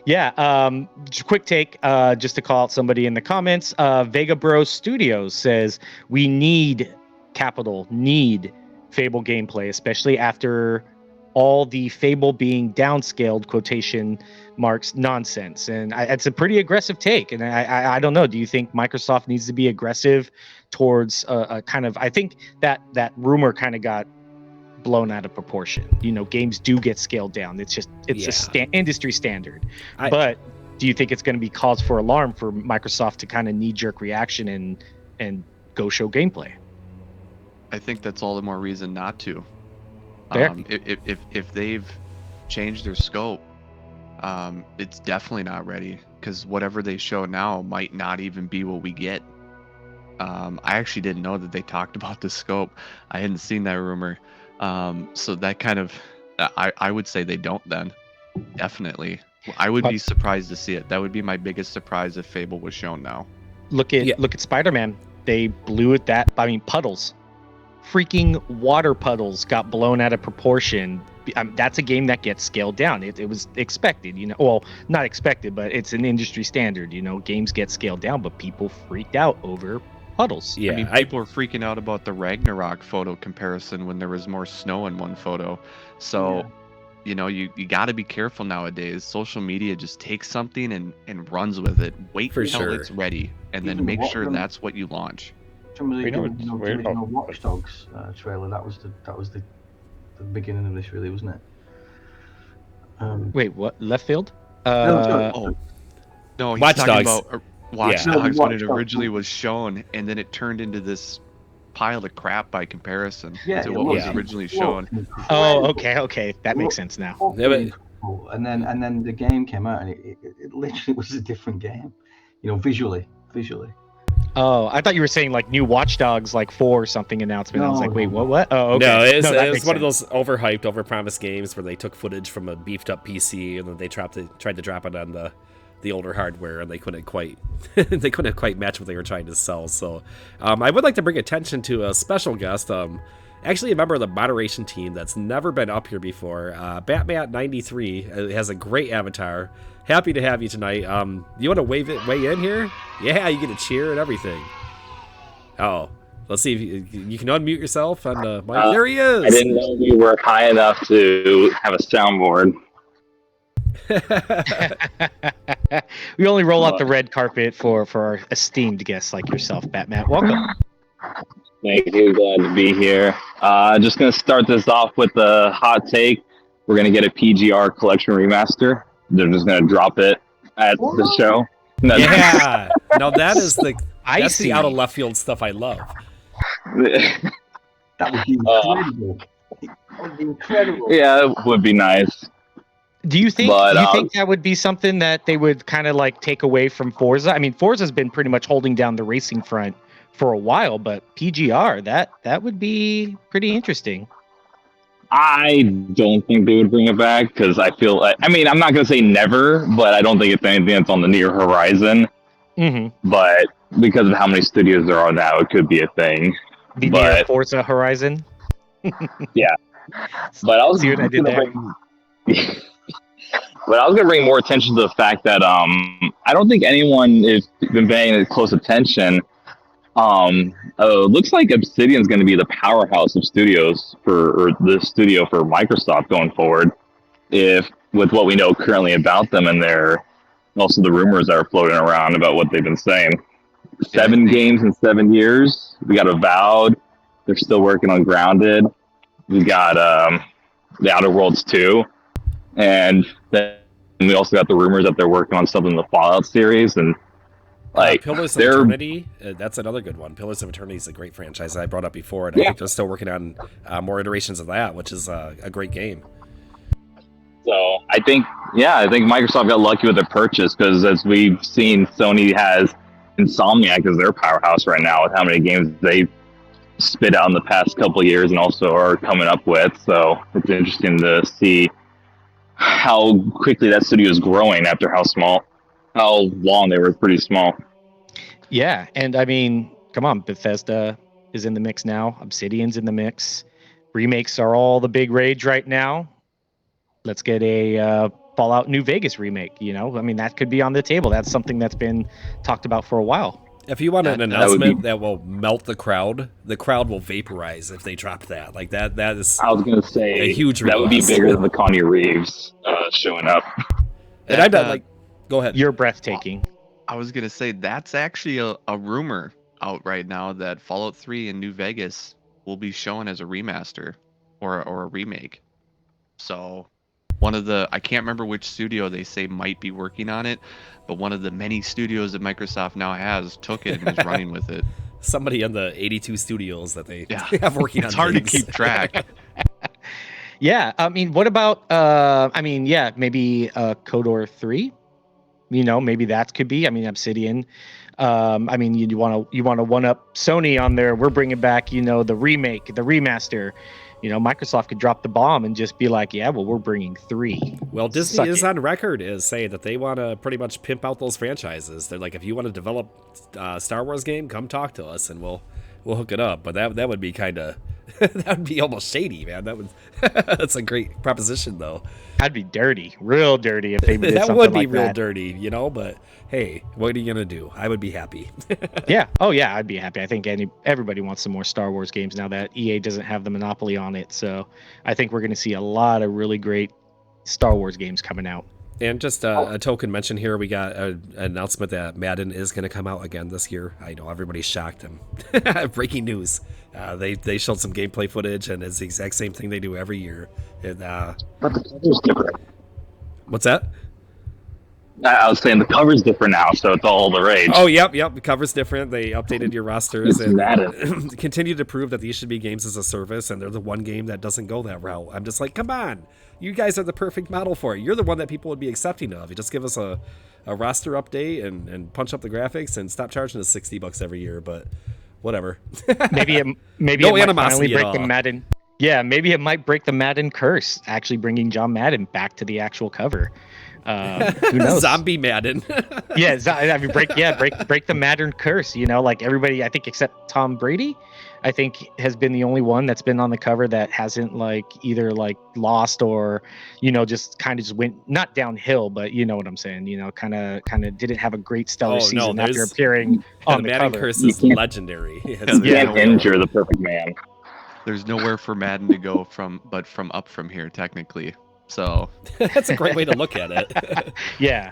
Yeah. Quick take, just to call out somebody in the comments. Vega Bros Studios says we need Fable gameplay, especially after all the Fable being downscaled quotation marks nonsense. And it's a pretty aggressive take. And I don't know. Do you think Microsoft needs to be aggressive towards a kind of, I think that rumor kind of got blown out of proportion. Games do get scaled down. It's industry standard. But do you think it's going to be cause for alarm for Microsoft to kind of knee-jerk reaction and go show gameplay? I think that's all the more reason not to. Fair. If they've changed their scope, it's definitely not ready, because whatever they show now might not even be what we get. I actually didn't know that they talked about the scope. I hadn't seen that rumor. So that kind of, I would say they don't then. Definitely. I would be surprised to see it. That would be my biggest surprise if Fable was shown now. Look at Spider-Man. They blew it puddles. Freaking water puddles got blown out of proportion. That's a game that gets scaled down. It was expected, well, not expected, but it's an industry standard. Games get scaled down, but people freaked out over puddles. Yeah, I mean, people were freaking out about the Ragnarok photo comparison when there was more snow in one photo. So, you got to be careful nowadays. Social media just takes something and runs with it. Wait until it's ready, and then make sure that's what you launch. The Watch Dogs trailer. That was the beginning of this, really, wasn't it? Wait, what? Left field? No, he's Watch talking Dogs. about Watch Dogs when it originally was shown, and then it turned into this pile of crap by comparison Yeah, to it what was looks originally shown. Oh, okay, that makes sense now. Fucking Yeah, but- incredible. And then the game came out, and it literally was a different game. You know, visually. Oh, I thought you were saying like new Watch Dogs like 4 or something announcement. I was No, like, wait, no. what? Oh, okay. No, it's that it was makes one of sense. those overhyped, overpromised games where they took footage from a beefed up PC and then they tried to drop it on the older hardware, and they couldn't quite match what they were trying to sell. So I would like to bring attention to a special guest, actually a member of the moderation team that's never been up here before. Batman93 has a great avatar. Happy to have you tonight. You want to weigh in here? Yeah, you get a cheer and everything. Oh, let's see if you can unmute yourself on the mic. There he is. I didn't know we were high enough to have a soundboard. We only roll out the red carpet for our esteemed guests like yourself, Batman. Welcome. Thank you. Glad to be here. Just going to start this off with a hot take. We're going to get a PGR collection remaster. They're just going to drop it at the show. Yeah. Now that's the Icy. out of left field stuff I love. That would be incredible. That would be incredible. Yeah, it would be nice. Do you think But, think that would be something that they would kind of like take away from Forza? I mean, Forza's been pretty much holding down the racing front for a while, but PGR, that would be pretty interesting. I don't think they would bring it back because I feel like, I mean, I'm not going to say never, but I don't think it's anything that's on the near horizon. Mm-hmm. But because of how many studios there are now, it could be a thing. The But- near Forza Horizon. Yeah. But I was See what I did gonna there? But I was going to bring more attention to the fact that I don't think anyone has been paying close attention. Looks like Obsidian's going to be the powerhouse of studios or the studio for Microsoft going forward. If with what we know currently about them and also the rumors that are floating around about what they've been saying. 7 games in 7 years. We got Avowed. They're still working on Grounded. We got the Outer Worlds 2. And then we also got the rumors that they're working on something in the Fallout series. And like Pillars of Eternity, that's another good one. Pillars of Eternity is a great franchise that I brought up before, and I think they're still working on more iterations of that, which is a great game. So I think Microsoft got lucky with their purchase because as we've seen, Sony has Insomniac as their powerhouse right now with how many games they've spit out in the past couple of years and also are coming up with. So it's interesting to see how quickly that studio is growing after how long they were pretty small. Yeah, and I mean, come on, Bethesda is in the mix now. Obsidian's in the mix. Remakes are all the big rage right now. Let's get a Fallout New Vegas remake. You know, I mean, that could be on the table. That's something that's been talked about for a while. If you want an would announcement be- that will melt the crowd will vaporize if they drop that. Like that is I was going to say a huge that would be request. bigger than the Connie Reeves showing up. And I'm not like, go ahead. You're breathtaking. I was gonna say that's actually a rumor out right now that Fallout 3 in New Vegas will be shown as a remaster or a remake. So I can't remember which studio they say might be working on it, but one of the many studios that Microsoft now has took it and is running with it. Somebody in the 82 studios that they Yeah. have working on. It's hard things. to keep track. Yeah, I mean, what about maybe KOTOR 3? You know, maybe that could be. I mean, Obsidian. I mean, you want to one up Sony on there. We're bringing back, you know, the remake, the remaster. You know, Microsoft could drop the bomb and just be like, yeah, well, we're bringing 3. Well, Disney Suck is it. on record as saying that they want to pretty much pimp out those franchises. They're like, if you want to develop a Star Wars game, come talk to us and we'll hook it up. But that would be kind of that would be almost shady, man. That's a great proposition, though. That'd be dirty, real dirty if they did That something would be like real that. dirty, you know. But hey, what are you gonna do? I would be happy. Yeah. Oh, yeah. I'd be happy. I think everybody wants some more Star Wars games now that EA doesn't have the monopoly on it. So I think we're going to see a lot of really great Star Wars games coming out. And just a token mention here, we got an announcement that Madden is going to come out again this year. I know everybody's shocked. Breaking news. They showed some gameplay footage, and it's the exact same thing they do every year. And, But the cover's different. what's that? I was saying the cover's different now, so it's all the rage. Oh, yep. The cover's different. They updated your rosters It's and Madden. continue to prove that these should be games as a service, and they're the one game that doesn't go that route. I'm just like, come on. You guys are the perfect model for it. You're the one that people would be accepting of. You just give us a roster update and punch up the graphics and stop charging us $60 every year, but whatever. Maybe it No might finally animosity at break the all. Madden. Yeah, maybe it might break the Madden curse, actually bringing John Madden back to the actual cover. Who knows? Zombie Madden. Yeah, I mean, break the Madden curse. You know, like everybody, I think, except Tom Brady, I think has been the only one that's been on the cover that hasn't like either like lost or, you know, just kind of just went not downhill, but you know what I'm saying. You know, kind of didn't have a great stellar season after there's- appearing on the Madden cover. curse is legendary. You can't injure the perfect man. There's nowhere for Madden to go from up from here, technically. So That's a great way to look at it. Yeah.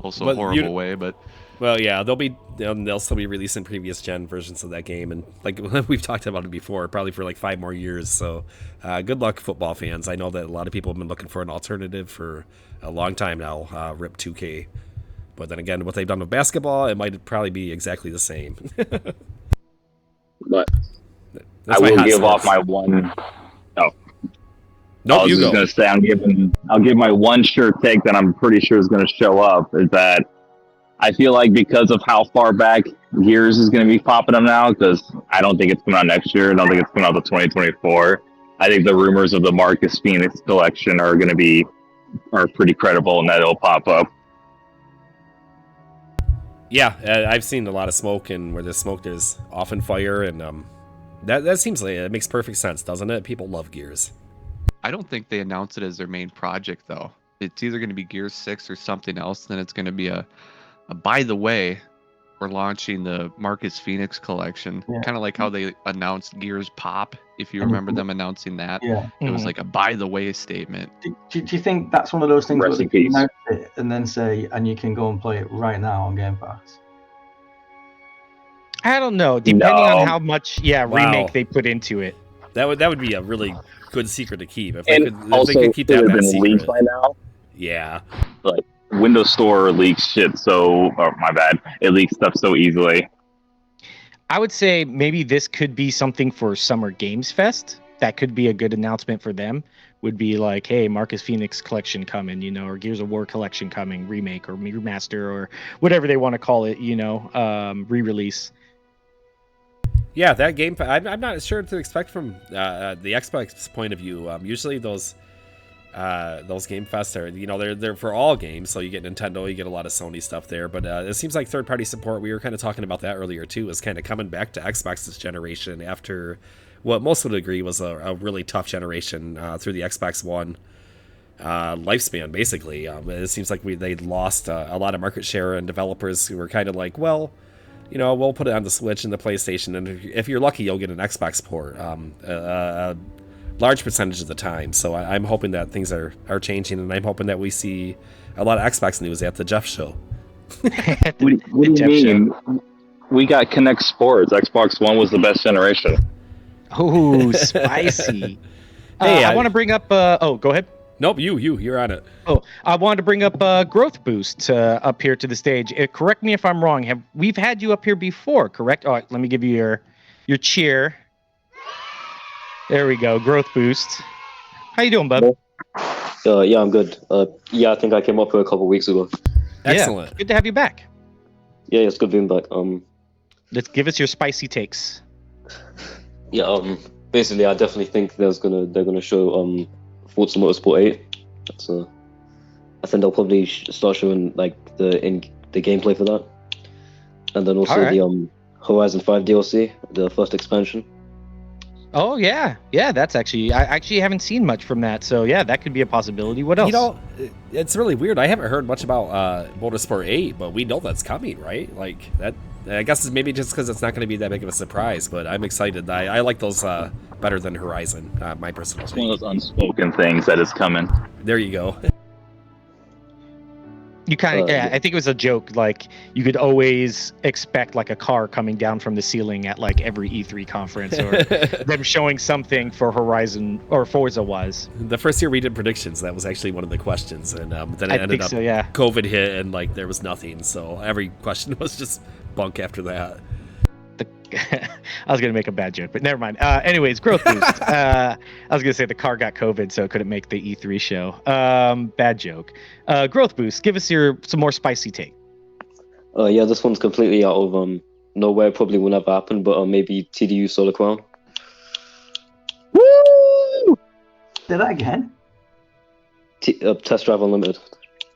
also But a horrible way, but Well, yeah, they'll still be releasing previous gen versions of that game, and like we've talked about it before, probably for like 5 more years. So, good luck, football fans. I know that a lot of people have been looking for an alternative for a long time now. Rip 2K, but then again, what they've done with basketball, it might probably be exactly the same. But That's I my will hot give stove. off my one. Oh, Nope, I was you just go. gonna say I'll give my one sure take that I'm pretty sure is gonna show up is that I feel like because of how far back Gears is gonna be popping up now, because I don't think it's coming out next year. I don't think it's coming out until 2024. I think the rumors of the Marcus Phoenix collection are pretty credible, and that it'll pop up. Yeah, I've seen a lot of smoke, and where there's smoke, there's often fire, and that seems like it makes perfect sense, doesn't it? People love Gears. I don't think they announced it as their main project though. It's either going to be Gears 6 or something else. Then it's going to be a by the way, we're launching the Marcus Phoenix collection. Yeah. Kind of like how they announced Gears Pop, if you And- remember them announcing that. Yeah. It was Mhm. like a by the way statement. Do you think that's one of those things Rest where they in peace. announce it and then say, and you can go and play it right now on Game Pass? I don't know. Depending No. on how much Wow. remake they put into it. That would be a really good secret to keep. If And they could, also, if they could keep it that would have best been secret. leaked by now. Yeah. Windows Store leaks shit my bad. It leaks stuff so easily. I would say maybe this could be something for Summer Games Fest. That could be a good announcement for them. Would be like, hey, Marcus Phoenix collection coming, you know, or Gears of War collection coming, remake or remaster or whatever they want to call it, you know, re-release. Yeah, that game. I'm not sure what to expect from the Xbox point of view. Usually those Game Fests are, you know, they're for all games. So you get Nintendo, you get a lot of Sony stuff there. But it seems like third-party support. We were kind of talking about that earlier too. Is kind of coming back to Xbox this generation after what most would agree was a really tough generation through the Xbox One lifespan. Basically, it seems like they lost a lot of market share, and developers who were kind of like, well, you know, we'll put it on the Switch and the PlayStation, and if you're lucky, you'll get an Xbox port a large percentage of the time. So I'm hoping that things are changing, and I'm hoping that we see a lot of Xbox news at the Jeff Show. What do you Jeff mean? We got Kinect Sports. Xbox One was the best generation. Oh, spicy. Hey, I want to bring up. Go ahead. Nope, you're on it. Oh, I wanted to bring up Growth Boost up here to the stage. Correct me if I'm wrong. We've had you up here before, correct? All right, let me give you your cheer. There we go, Growth Boost. How you doing, bud? Yeah, I'm good. I think I came up here a couple weeks ago. Excellent. Yeah, good to have you back. Yeah, it's good being back. Let's give us your spicy takes. Basically, I definitely think they're gonna show Forza Motorsport 8. I think they'll probably start showing like the gameplay for that, and then also Alright. the Horizon 5 DLC, the first expansion. Oh yeah, that's I actually haven't seen much from that, so yeah, that could be a possibility. What else? You know, it's really weird. I haven't heard much about Motorsport 8, but we know that's coming, right? Like that. I guess it's maybe just because it's not going to be that big of a surprise, but I'm excited. I like those better than Horizon, my personal It's one take. of those unspoken things that is coming. There you go. You kind of, I think it was a joke. Like you could always expect like a car coming down from the ceiling at like every E3 conference, or them showing something for Horizon or Forza was. The first year we did predictions, that was actually one of the questions, and then it I ended think up so, yeah. COVID hit, and like there was nothing. So every question was just bunk after that. I was gonna make a bad joke, but never mind. Anyways, growth boost. I was gonna say the car got COVID, so it couldn't make the E3 show. Bad joke. Growth boost. Give us some more spicy take. Yeah, this one's completely out of nowhere. Probably will never happen, but maybe TDU Solar Crown. Woo! Say that again. Test Drive Unlimited.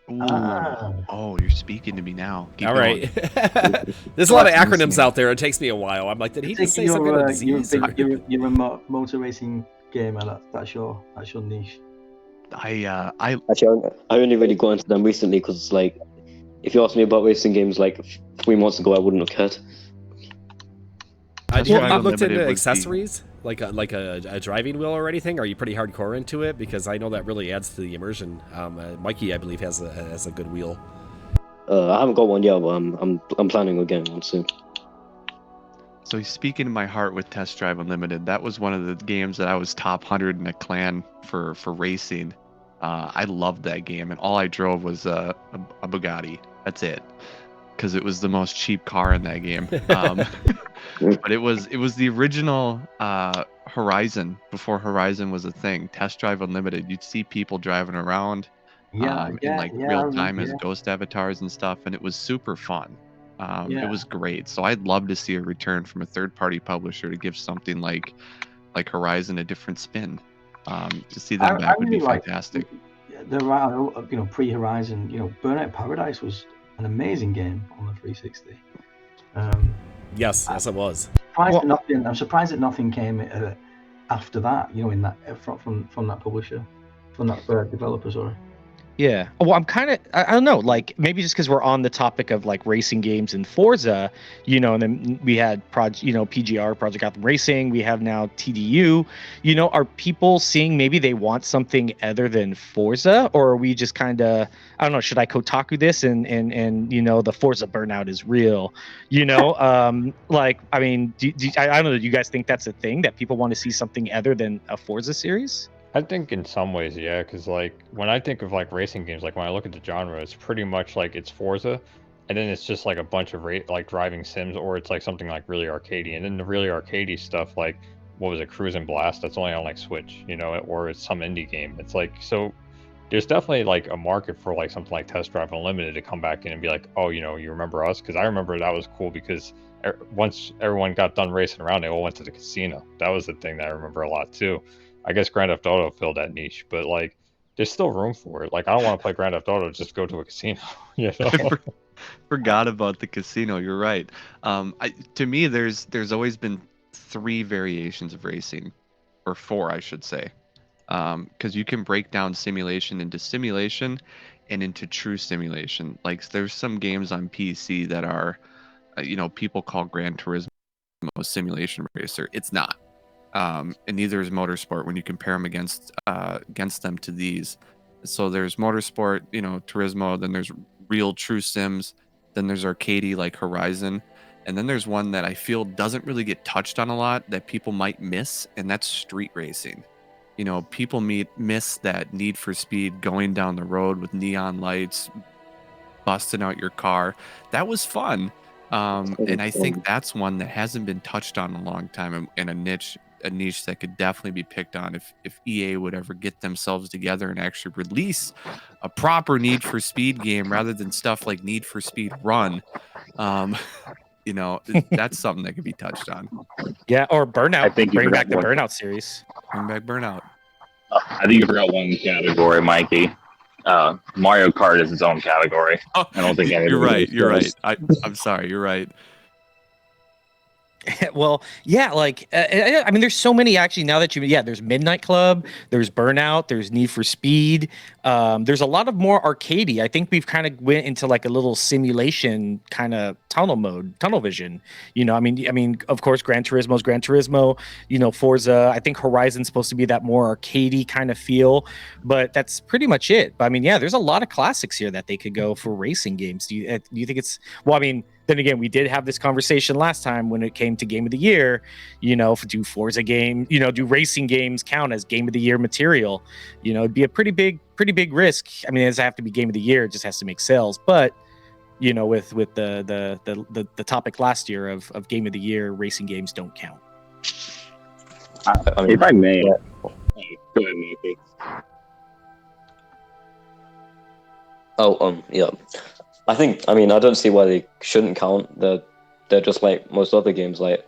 Ooh. Ah. Oh, you're speaking to me now. Keep All going. right. There's a lot of Well, acronyms out there. It takes me a while. I'm like, did he just say some kind of disease? You're a motor racing gamer. That's your niche. Actually, I only really got into them recently because, like, if you asked me about racing games like 3 months ago, I wouldn't have cared. Have you Drive looked into Unlimited was accessories, like a driving wheel or anything? Are you pretty hardcore into it? Because I know that really adds to the immersion. Mikey, I believe, has a good wheel. I haven't got one yet, but I'm planning on getting one soon. So he's speaking to my heart with Test Drive Unlimited. That was one of the games that I was top 100 in a clan for racing. I loved that game, and all I drove was a Bugatti. That's it, because it was the most cheap car in that game. But it was the original Horizon before Horizon was a thing. Test Drive Unlimited. You'd see people driving around in real time as ghost avatars and stuff, and it was super fun. It was great. So I'd love to see a return from a third-party publisher to give something like Horizon a different spin. To see them back would be fantastic. Pre-Horizon, Burnout Paradise was an amazing game on the 360. Yes, it was. I'm surprised that nothing came after that. In that from that publisher, from that developer. Sorry. Yeah. Well, I'm kind of, I don't know, like maybe just because we're on the topic of like racing games and Forza, and then we had PGR, Project Gotham Racing. We have now TDU. Are people seeing maybe they want something other than Forza, or are we just kind of, I don't know, should I Kotaku this and the Forza burnout is real? Like, I mean, I don't know. Do you guys think that's a thing that people want to see something other than a Forza series? I think in some ways, yeah, because like when I think of like racing games, like when I look at the genre, it's pretty much like it's Forza, and then it's just like a bunch of like driving sims, or it's like something like really arcadey, and then the really arcadey stuff, like what was it, Cruise and Blast? That's only on like Switch, or it's some indie game. It's like, so there's definitely like a market for like something like Test Drive Unlimited to come back in and be like, oh, you remember us? Because I remember that was cool because once everyone got done racing around, they all went to the casino. That was the thing that I remember a lot too. I guess Grand Theft Auto filled that niche, but like, there's still room for it. Like, I don't want to play Grand Theft Auto, just go to a casino. I forgot about the casino. You're right. To me, there's always been 3 variations of racing, or 4, I should say, because you can break down simulation into simulation and into true simulation. Like, there's some games on PC that are, people call Gran Turismo a simulation racer. It's not. And neither is motorsport when you compare them against them to these. So there's motorsport, Turismo, then there's real true sims, then there's arcadey like Horizon, and then there's one that I feel doesn't really get touched on a lot that people might miss, and that's street racing. People miss that Need for Speed, going down the road with neon lights, busting out your car. That was fun. And I think that's one that hasn't been touched on in a long time, and a niche that could definitely be picked on if EA would ever get themselves together and actually release a proper Need for Speed game rather than stuff like Need for Speed Run. That's something that could be touched on. Yeah, or Burnout. I think bring back the Burnout series. Bring back Burnout. I think you forgot one category, Mikey. Mario Kart is its own category. I don't think any. You're right. I'm sorry. You're right. Well, yeah, like, I mean, there's so many actually now that there's Midnight Club, there's Burnout, there's Need for Speed. There's a lot of more arcadey. I think we've kind of went into like a little simulation kind of tunnel vision. I mean, of course, Gran Turismo's Gran Turismo. Forza. I think Horizon's supposed to be that more arcadey kind of feel, but that's pretty much it. But I mean, yeah, there's a lot of classics here that they could go for racing games. Do you think it's? Well, I mean, then again, we did have this conversation last time when it came to Game of the Year. Do Forza game, do racing games count as Game of the Year material? It'd be a pretty big risk. I mean, it doesn't have to be Game of the Year; it just has to make sales. But with the topic last year of Game of the Year, racing games don't count. If I may, go ahead, Mikey. Yeah. I mean, I don't see why they shouldn't count. They're just like most other games, like.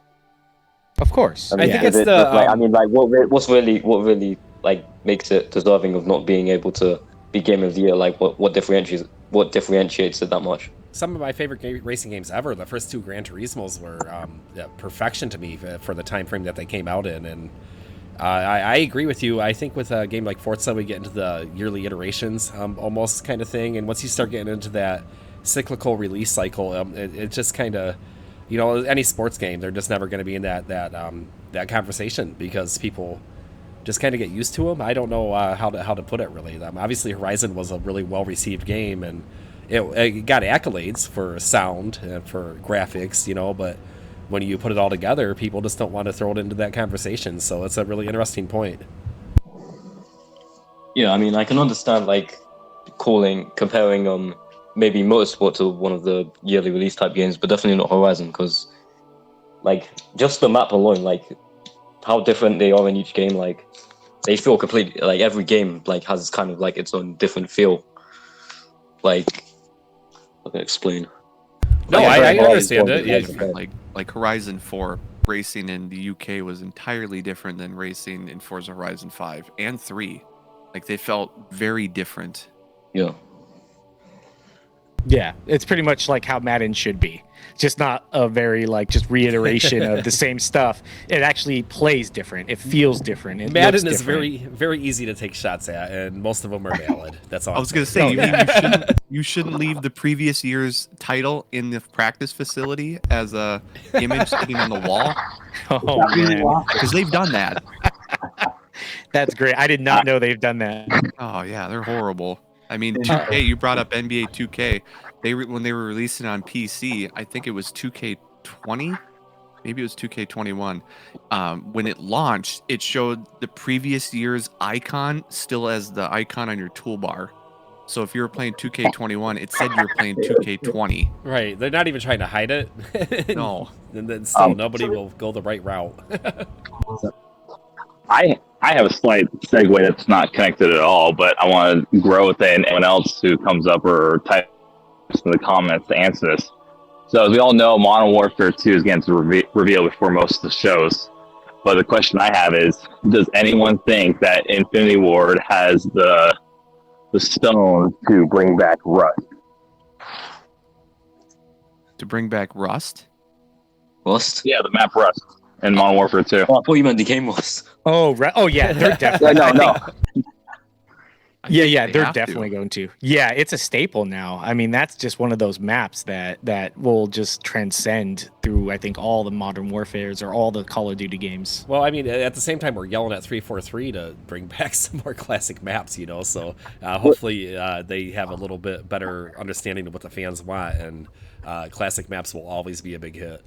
Of course. I mean, I think it's the. What really like makes it deserving of not being able to be Game of the Year? Like, what differentiates it that much? Some of my favorite racing games ever. The first two Gran Turismos were perfection to me for the time frame that they came out in, and I agree with you. I think with a game like Forza, we get into the yearly iterations, almost kind of thing, and once you start getting into that cyclical release cycle, it just kind of, any sports game, they're just never going to be in that conversation because people just kind of get used to them. I don't know how to put it really. Obviously, Horizon was a really well received game, and it got accolades for sound and for graphics, but when you put it all together, people just don't want to throw it into that conversation. So it's a really interesting point. Yeah, I mean, I can understand like comparing maybe Motorsport to one of the yearly release type games, but definitely not Horizon, because like just the map alone, like how different they are in each game, like they feel completely like every game like has kind of like its own different feel. Like, I can explain. No, I understand it. Yeah. Like Horizon 4 racing in the UK was entirely different than racing in Forza Horizon 5 and 3. Like they felt very different. Yeah. Yeah, it's pretty much like how Madden should be. Just not a very just reiteration of the same stuff. It actually plays different. It feels different. It Madden looks is different. very easy to take shots at, and most of them are valid. That's all. I was going to say, you shouldn't leave the previous year's title in the practice facility as a image sitting on the wall. Oh man, because they've done that. That's great. I did not know they've done that. Oh yeah, they're horrible. I mean, 2K. You brought up NBA 2K. When they were releasing on PC, I think it was 2K20, maybe it was 2K21. When it launched, it showed the previous year's icon still as the icon on your toolbar. So if you were playing 2K21, it said you were playing 2K20. Right. They're not even trying to hide it. No. And then still nobody will go the right route. I have a slight segue that's not connected at all, but I want to grow with it, and anyone else who comes up or types in the comments to answer this. So as we all know, Modern Warfare 2 is getting to reveal before most of the shows. But the question I have is, does anyone think that Infinity Ward has the stone to bring back Rust? To bring back Rust? Rust? Yeah, the map Rust in Modern Warfare 2. Oh, I thought you meant the game Rust. Oh, yeah, they're definitely. No. Yeah, they're definitely going to. Yeah, it's a staple now. I mean, that's just one of those maps that will just transcend through, I think, all the Modern Warfares or all the Call of Duty games. Well, I mean, at the same time, we're yelling at 343 to bring back some more classic maps, so hopefully they have a little bit better understanding of what the fans want, and classic maps will always be a big hit.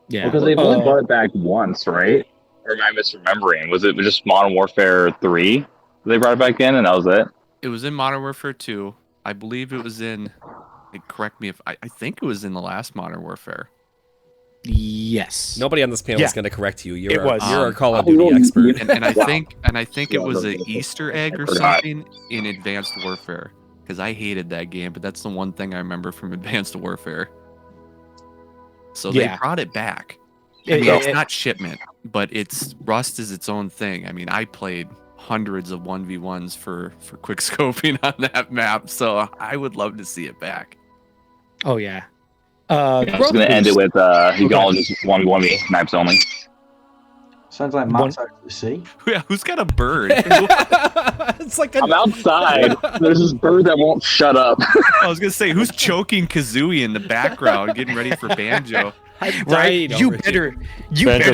Yeah. Because they've only brought it back once, right? Or am I misremembering? Was it just Modern Warfare 3? They brought it back in, and that was it? It was in Modern Warfare 2. I believe it was in... Correct me if... I think it was in the last Modern Warfare. Yes. Nobody on this panel is going to correct you. You're was. You're a Call of Duty expert. And I think it was an Easter egg or something in Advanced Warfare. Because I hated that game, but that's the one thing I remember from Advanced Warfare. So they brought it back. I mean, it's not shipment, but Rust is its own thing. I mean, I played hundreds of 1v1s for quick scoping on that map, so I would love to see it back. Oh yeah. I was going to end it with you can all just 1v1 maps only. Sounds like Matt's out at sea. Yeah, who's got a bird? It's like I'm outside. There's this bird that won't shut up. I was gonna say, who's choking Kazooie in the background, getting ready for Banjo? Right? You better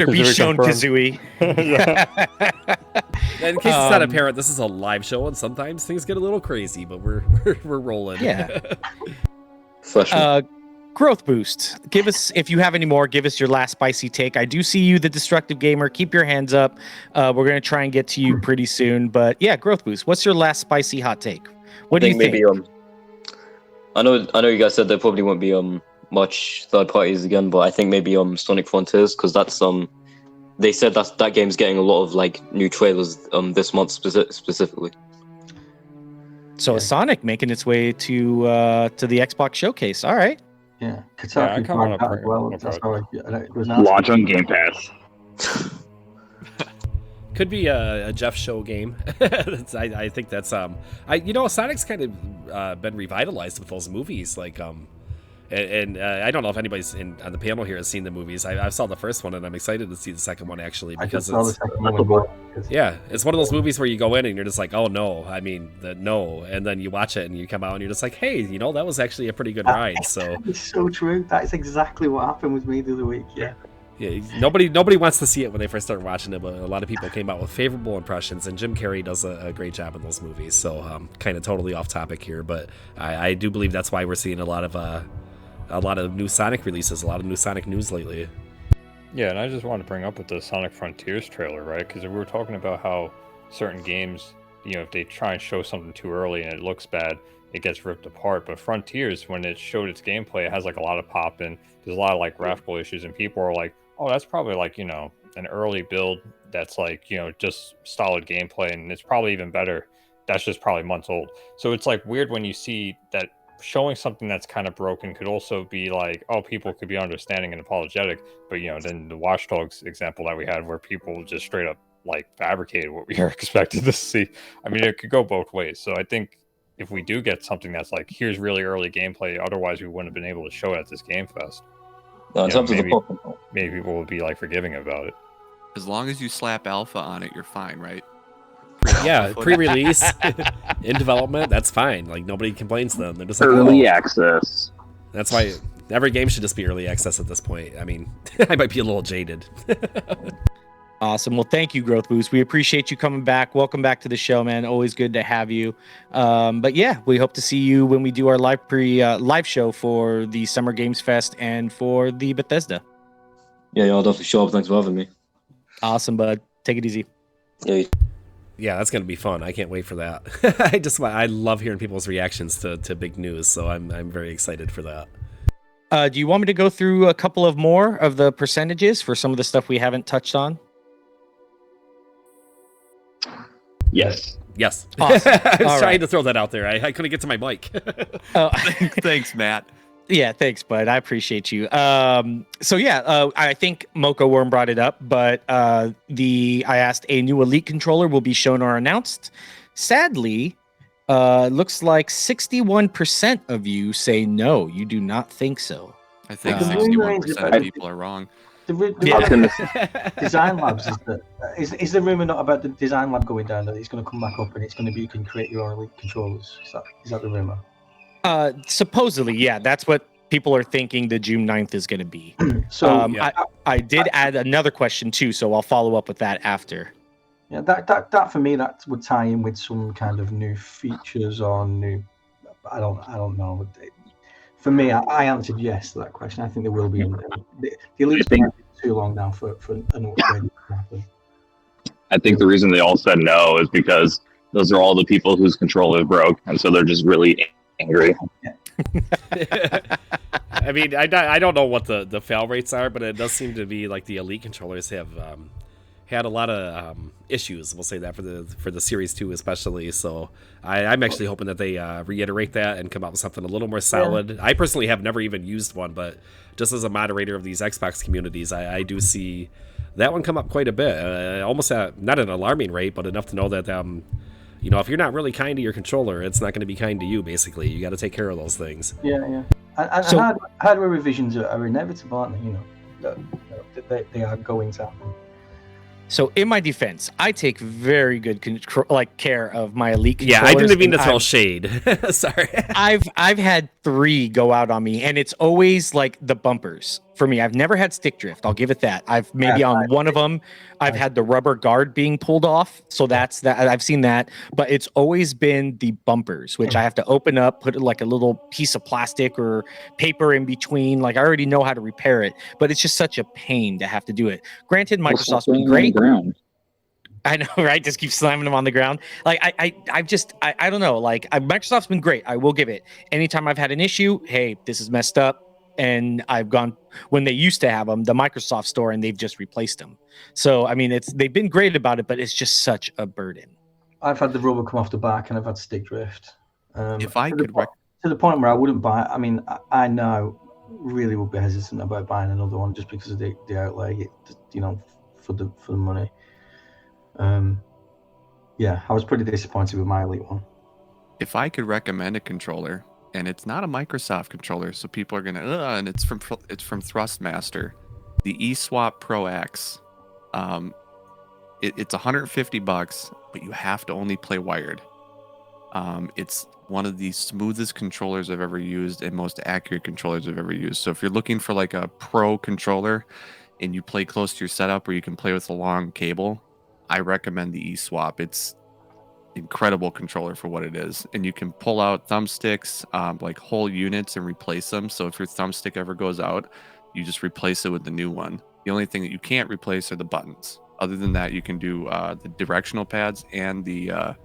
be shown Kazooie. And in case it's not apparent, this is a live show, and sometimes things get a little crazy, but we're rolling. Yeah. Fresh. Growth boost. Give us, if you have any more, give us your last spicy take. I do see you, the destructive gamer. Keep your hands up. We're gonna try and get to you pretty soon. But yeah, growth boost. What's your last spicy hot take? What do you think? Maybe I know you guys said there probably won't be much third parties again, but I think maybe Sonic Frontiers, because that's they said that game's getting a lot of like new trailers this month specifically. So Sonic making its way to the Xbox showcase. All right. Yeah, Yeah, I kinda wanna bring- well. okay. That's how it was Launch on Game Pass. Could be a Jeff show game. I think that's Sonic's kind of been revitalized with those movies, like and I don't know if anybody's on the panel here has seen the movies. I saw the first one, and I'm excited to see the second one actually, because it's one of those movies where you go in and you're just like, oh no, I mean no, and then you watch it and you come out and you're just like, hey, that was actually a pretty good ride. So it's so true. That is exactly what happened with me the other week. Yeah. Yeah, nobody wants to see it when they first start watching it, but a lot of people came out with favorable impressions, and Jim Carrey does a great job in those movies. So kind of totally off topic here, but I do believe that's why we're seeing a lot of new Sonic releases, a lot of new Sonic news lately. Yeah, and I just wanted to bring up with the Sonic Frontiers trailer, right? Because we were talking about how certain games, if they try and show something too early and it looks bad, it gets ripped apart. But Frontiers, when it showed its gameplay, it has like a lot of pop in. There's a lot of like graphical issues, and people are like, oh, that's probably like, an early build that's like, just solid gameplay, and it's probably even better. That's just probably months old. So it's like weird when you see that showing something that's kind of broken could also be like, oh, people could be understanding and apologetic. But, then the Watch Dogs example that we had where people just straight up like fabricated what we were expected to see. I mean, it could go both ways. So I think if we do get something that's like, here's really early gameplay, otherwise we wouldn't have been able to show it at this Game Fest. Maybe people would be like forgiving about it. As long as you slap alpha on it, you're fine, right? Yeah, pre-release, in development, that's fine. Like nobody complains then. They're just like Early access. That's why every game should just be early access at this point. I mean, I might be a little jaded. Awesome. Well, thank you, Growth Boost. We appreciate you coming back. Welcome back to the show, man. Always good to have you. But yeah, we hope to see you when we do our live show for the Summer Games Fest and for the Bethesda. Yeah, I'll definitely show up. Thanks for having me. Awesome, bud. Take it easy. Yeah, that's gonna be fun. I can't wait for that. I love hearing people's reactions to big news, so I'm very excited for that. Do you want me to go through a couple of more of the percentages for some of the stuff we haven't touched on? Yes. Awesome. I was trying to throw that out there. I couldn't get to my mic. Thanks, Matt. Yeah, thanks, bud. I appreciate you. I think Mocha Worm brought it up, but I asked a new Elite controller will be shown or announced. Sadly, looks like 61% of you say no, you do not think so. I think 61% of people are wrong. Design Labs is the rumor not about the Design Lab going down, that it's going to come back up and it's going to be you can create your own Elite controllers? Is that the rumor? Supposedly, yeah, that's what people are thinking the June 9th is going to be. I did add another question too, so I'll follow up with that after. Yeah, that for me, that would tie in with some kind of new features or new. I don't know. For me, I answered yes to that question. I think there will be. The Elite's been too long now for an upgrade to happen. I think the reason they all said no is because those are all the people whose controller broke, and so they're just really angry. I mean, I don't know what the fail rates are, but it does seem to be like the Elite controllers have had a lot of issues. We'll say that for the Series 2 especially. So I'm actually hoping that they reiterate that and come up with something a little more solid. Yeah. I personally have never even used one, but just as a moderator of these Xbox communities, I do see that one come up quite a bit. Almost at not an alarming rate, but enough to know that if you're not really kind to your controller, it's not going to be kind to you. Basically, you got to take care of those things. Yeah. And hardware revisions are inevitable, aren't they? They are going to happen. So in my defense, I take very good care of my Elite Yeah, controllers. I didn't mean to throw I've, shade. Sorry. I've had 3 go out on me, and it's always like the bumpers for me. I've never had stick drift. I'll give it that. I've maybe on one of them, I've had the rubber guard being pulled off. So that's that. I've seen that, but it's always been the bumpers, which I have to open up, put like a little piece of plastic or paper in between. Like I already know how to repair it, but it's just such a pain to have to do it. Granted, Microsoft's been great. Ground. I know, right? Just keep slamming them on the ground. Like I don't know. Like Microsoft's been great. I will give it. Anytime I've had an issue, hey, this is messed up, and I've gone when they used to have them, the Microsoft store, and they've just replaced them. So I mean, they've been great about it, but it's just such a burden. I've had the rubber come off the back, and I've had stick drift. If I could, to the point where I wouldn't buy. I mean, I now really would be hesitant about buying another one just because of the outlay. For the money. Yeah, I was pretty disappointed with my Elite one. if I could recommend a controller, and it's not a Microsoft controller, so people are gonna, and it's from Thrustmaster, the eSwap Pro X. It's $150, but you have to only play wired. It's one of the smoothest controllers I've ever used and most accurate controllers I've ever used. So if you're looking for like a pro controller and you play close to your setup where you can play with a long cable, I recommend the eSwap. It's incredible controller for what it is, and you can pull out thumbsticks, like whole units, and replace them. So if your thumbstick ever goes out, you just replace it with the new one. The only thing that you can't replace are the buttons. Other than that, you can do the directional pads and the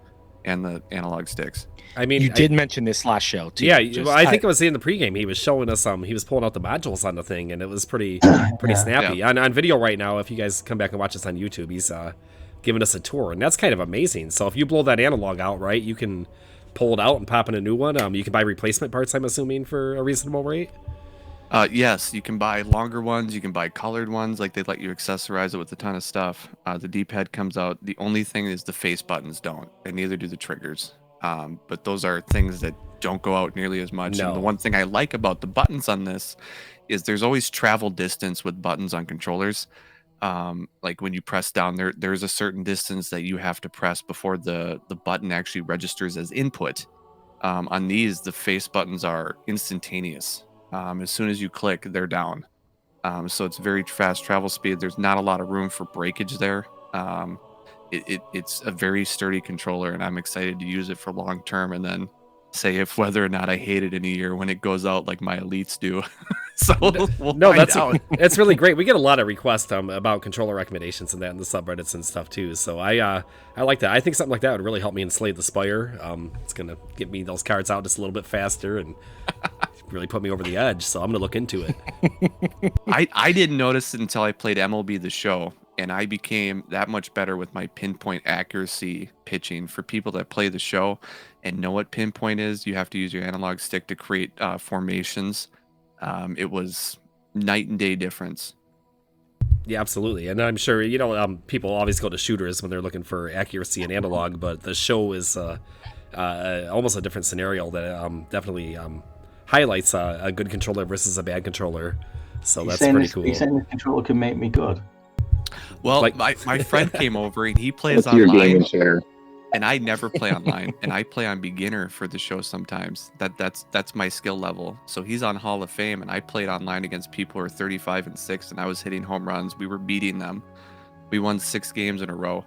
analog sticks. I mean, you did mention this last show too. Yeah, I think it was in the pregame. He was showing us he was pulling out the modules on the thing, and it was pretty snappy. Yeah. On video right now, if you guys come back and watch this on YouTube, he's giving us a tour, and that's kind of amazing. So if you blow that analog out, right, you can pull it out and pop in a new one. You can buy replacement parts, I'm assuming, for a reasonable rate. Yes, you can buy longer ones. You can buy colored ones. Like they let you accessorize it with a ton of stuff. The D-pad comes out. The only thing is the face buttons don't, and neither do the triggers. But those are things that don't go out nearly as much. No. And the one thing I like about the buttons on this is there's always travel distance with buttons on controllers. Like when you press down, there's a certain distance that you have to press before the button actually registers as input. On these, the face buttons are instantaneous. As soon as you click, they're down. So it's very fast travel speed. There's not a lot of room for breakage there. It's a very sturdy controller, and I'm excited to use it for long term, and then say if whether or not I hate it in a year when it goes out like my elites do. So we'll find out. It's really great. We get a lot of requests about controller recommendations and that in the subreddits and stuff too. So I like that. I think something like that would really help me in Slay the Spire. It's gonna get me those cards out just a little bit faster and really put me over the edge. So I'm gonna look into it. I didn't notice it until I played MLB The Show, and I became that much better with my pinpoint accuracy pitching. For people that play the show and know what pinpoint is, you have to use your analog stick to create formations. It was night and day difference. Yeah, absolutely. And I'm sure, people always go to shooters when they're looking for accuracy and analog, but the show is almost a different scenario that definitely highlights a good controller versus a bad controller. So that's pretty cool. You're saying this controller can make me good? Well, Like- my friend came over and he plays What's your online. gaming share? And I never play online, and I play on beginner for the show sometimes. That's my skill level. So he's on Hall of Fame, and I played online against people who are 35-6, and I was hitting home runs. We were beating them. We won 6 games in a row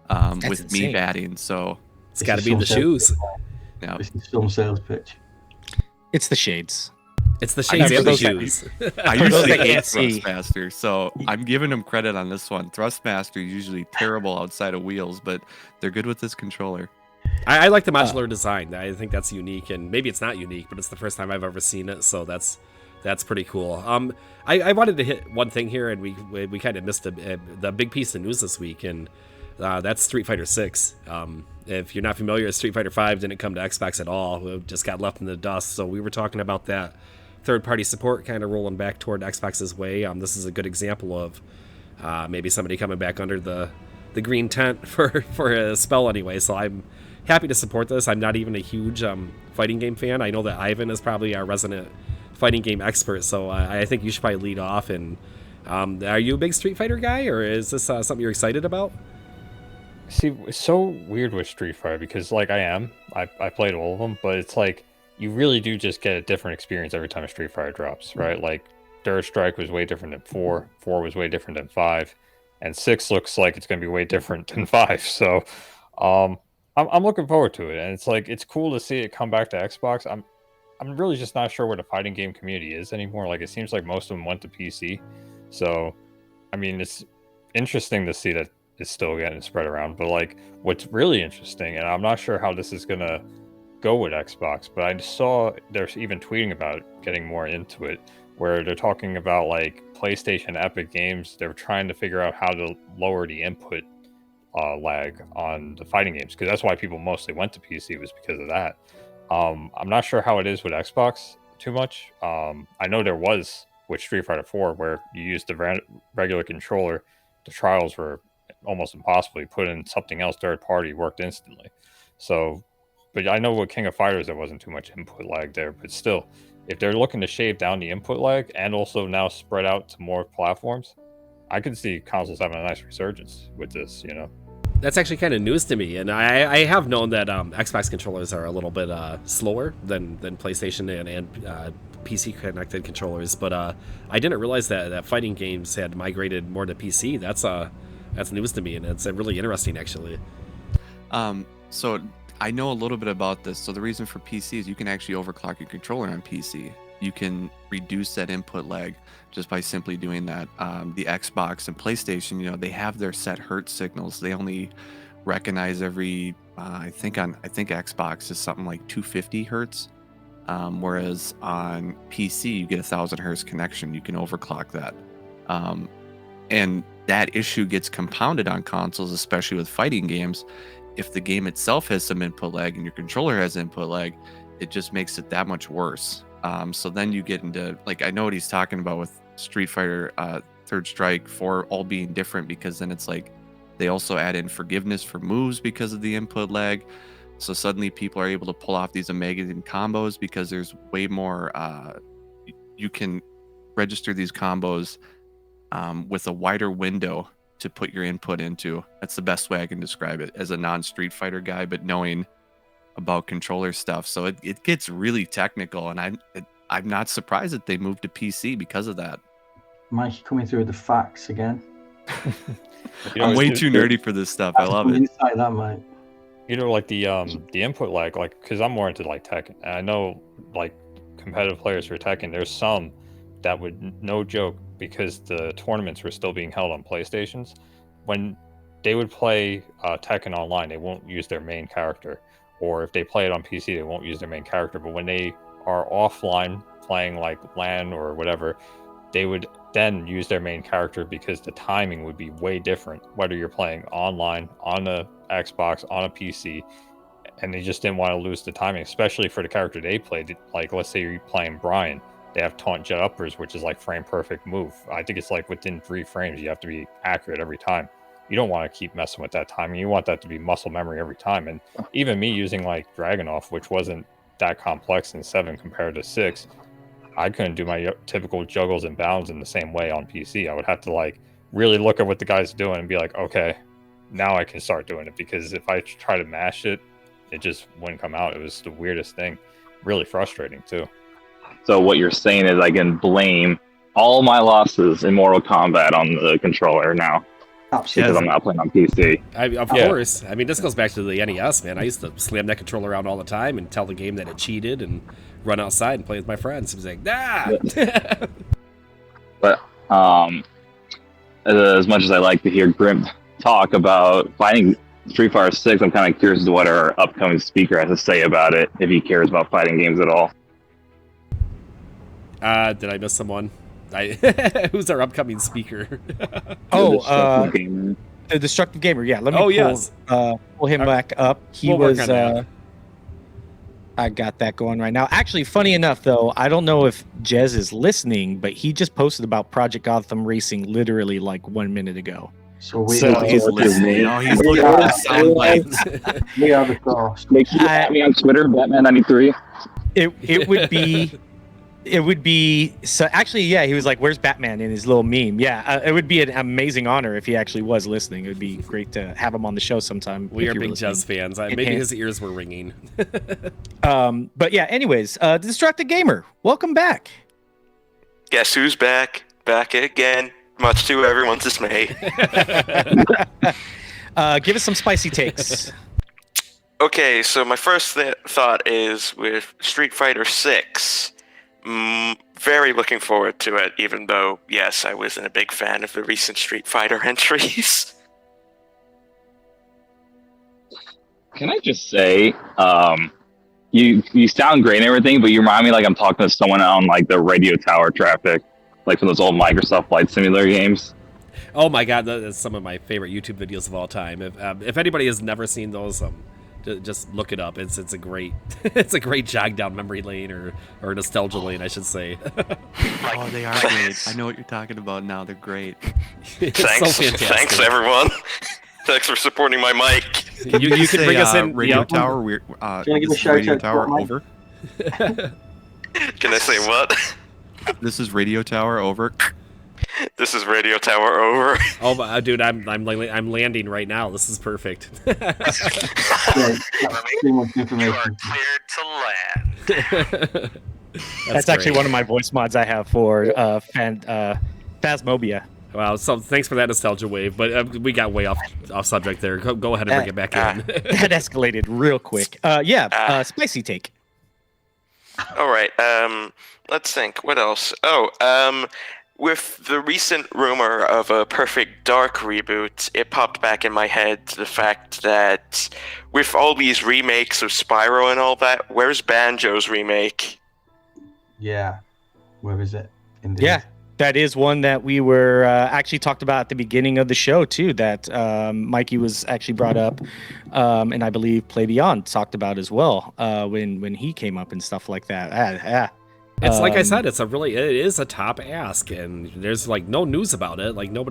with insane. me batting. So It's got to be the shoes. yeah, This is film sales pitch. It's the shades. It's the shades and the shoes. I For those usually that hate can't see. Thrustmaster, so I'm giving him credit on this one. Thrustmaster is usually terrible outside of wheels, but they're good with this controller. I like the modular design. I think that's unique, and maybe it's not unique, but it's the first time I've ever seen it, so that's pretty cool. I wanted to hit one thing here, and we kind of missed the big piece of news this week, and that's Street Fighter 6. If you're not familiar, Street Fighter 5 didn't come to Xbox at all. It just got left in the dust, so we were talking about that third-party support kind of rolling back toward Xbox's way. This is a good example of maybe somebody coming back under the green tent for a spell anyway, so I'm happy to support this. I'm not even a huge fighting game fan. I know that Ivan is probably our resident fighting game expert, so I think you should probably lead off and Are you a big Street Fighter guy, or is this something you're excited about? See, it's so weird with Street Fighter because, like, I played all of them, but it's like you really do just get a different experience every time a Street Fighter drops, right? Like, Third Strike was way different than 4, 4 was way different than 5, and 6 looks like it's going to be way different than 5. So, I'm looking forward to it, and it's like it's cool to see it come back to Xbox. I'm really just not sure where the fighting game community is anymore. Like, it seems like most of them went to PC, so I mean, it's interesting to see that it's still getting spread around. But like, what's really interesting, and I'm not sure how this is gonna go with Xbox, but I saw they're even tweeting about getting more into it, where they're talking about like PlayStation Epic Games. They're trying to figure out how to lower the input lag on the fighting games, because that's why people mostly went to PC, was because of that. I'm not sure how it is with Xbox too much. I know there was with Street Fighter 4 where you used the regular controller. The trials were almost impossible. You put in something else, third party, worked instantly. So, but I know with King of Fighters there wasn't too much input lag there, but still, if they're looking to shave down the input lag and also now spread out to more platforms, I could see consoles having a nice resurgence with this, you know. That's actually kind of news to me, and I have known that Xbox controllers are a little bit slower than PlayStation and PC connected controllers, but I didn't realize that fighting games had migrated more to PC. That's news to me, and it's really interesting, actually. So I know a little bit about this. So the reason for PC is you can actually overclock your controller on PC. You can reduce that input lag just by simply doing that. The Xbox and PlayStation, you know, they have their set hertz signals. They only recognize every, I think Xbox is something like 250 hertz. Whereas on PC, you get 1,000 hertz connection. You can overclock that. And that issue gets compounded on consoles, especially with fighting games. If the game itself has some input lag and your controller has input lag, it just makes it that much worse. So then you get into, like, I know what he's talking about with Street Fighter, Third Strike 4 all being different, because then it's like they also add in forgiveness for moves because of the input lag. So suddenly people are able to pull off these amazing combos because there's way more, you can register these combos with a wider window to put your input into. That's the best way I can describe it as a non-Street Fighter guy, but knowing about controller stuff. So it gets really technical, and I'm not surprised that they moved to PC because of that. Mike coming through with the facts again. I'm way too nerdy for this stuff. I love it. Inside that, Mike. You know, like the input lag, like, because I'm more into like Tekken, and I know like competitive players for Tekken, there's some that would, no joke, because the tournaments were still being held on PlayStations, when they would play Tekken online, they won't use their main character. Or if they play it on PC, they won't use their main character. But when they are offline playing like LAN or whatever, they would then use their main character because the timing would be way different, whether you're playing online, on a Xbox, on a PC. And they just didn't want to lose the timing, especially for the character they played. Like, let's say you're playing Brian, they have taunt jet uppers, which is like frame perfect move. I think it's like within 3 frames, you have to be accurate every time. You don't want to keep messing with that timing. You want that to be muscle memory every time. And even me using like Dragunov, which wasn't that complex in 7 compared to 6, I couldn't do my typical juggles and bounds in the same way on PC. I would have to like really look at what the guy's doing and be like, okay, now I can start doing it. Because if I try to mash it, it just wouldn't come out. It was the weirdest thing. Really frustrating too. So what you're saying is I can blame all my losses in Mortal Kombat on the controller now. Because I'm not playing on PC. Of course. I mean, this goes back to the NES, man. I used to slam that controller around all the time and tell the game that it cheated and run outside and play with my friends. It was like, nah! But as much as I like to hear Grim talk about fighting Street Fighter 6, I'm kind of curious as to what our upcoming speaker has to say about it, if he cares about fighting games at all. Did I miss someone? Who's our upcoming speaker? The Destructive Gamer. Yeah, let me pull him back up. He was. I got that going right now. Actually, funny enough, though, I don't know if Jez is listening, but he just posted about Project Gotham Racing literally like 1 minute ago. So he's listening. Oh, he's looking at the sound bites. We are the cost. Make sure you add me on Twitter, Batman93. It would be. it would be so. Actually, yeah, he was like, "Where's Batman?" in his little meme. Yeah, it would be an amazing honor if he actually was listening. It would be great to have him on the show sometime. We if are you were big listening. Jez fans. Maybe his ears were ringing. But yeah, anyways, Distracted Gamer, welcome back. Guess who's back? Back again, much to everyone's dismay. Give us some spicy takes. Okay, so my first thought is with Street Fighter 6. Very looking forward to it, even though, yes, I wasn't a big fan of the recent Street Fighter entries. Can I just say, you sound great and everything, but you remind me like I'm talking to someone on like the radio tower traffic, like from those old Microsoft Flight Simulator games. Oh my god, that's some of my favorite YouTube videos of all time. If anybody has never seen those, just look it up. It's a great it's a great jog down memory lane or nostalgia lane, I should say. Oh, they are great. I know what you're talking about now. They're great. It's Thanks, so fantastic. thanks everyone. Thanks for supporting my mic. You can bring us in. Radio Yep. Tower. Do you want to give a shout Radio out to Tower Mike? over. Can I say what? This is Radio Tower over. This is Radio Tower over. Oh, dude, I'm landing right now. This is perfect. Yeah, too much You are information. cleared to land. That's actually one of my voice mods I have for Phasmophobia. Wow, so thanks for that nostalgia wave, but we got way off subject there. Go ahead and bring it back in. That escalated real quick. Spicy take. All right. Let's think. What else? With the recent rumor of a Perfect Dark reboot, it popped back in my head the fact that with all these remakes of Spyro and all that, where's Banjo's remake? Yeah. Where is it? Indeed. Yeah, that is one that we were actually talked about at the beginning of the show too. That Mikey was actually brought up, and I believe Play Beyond talked about as well when he came up and stuff like that. It's like I said, it is a top ask, and there's like no news about it. Like none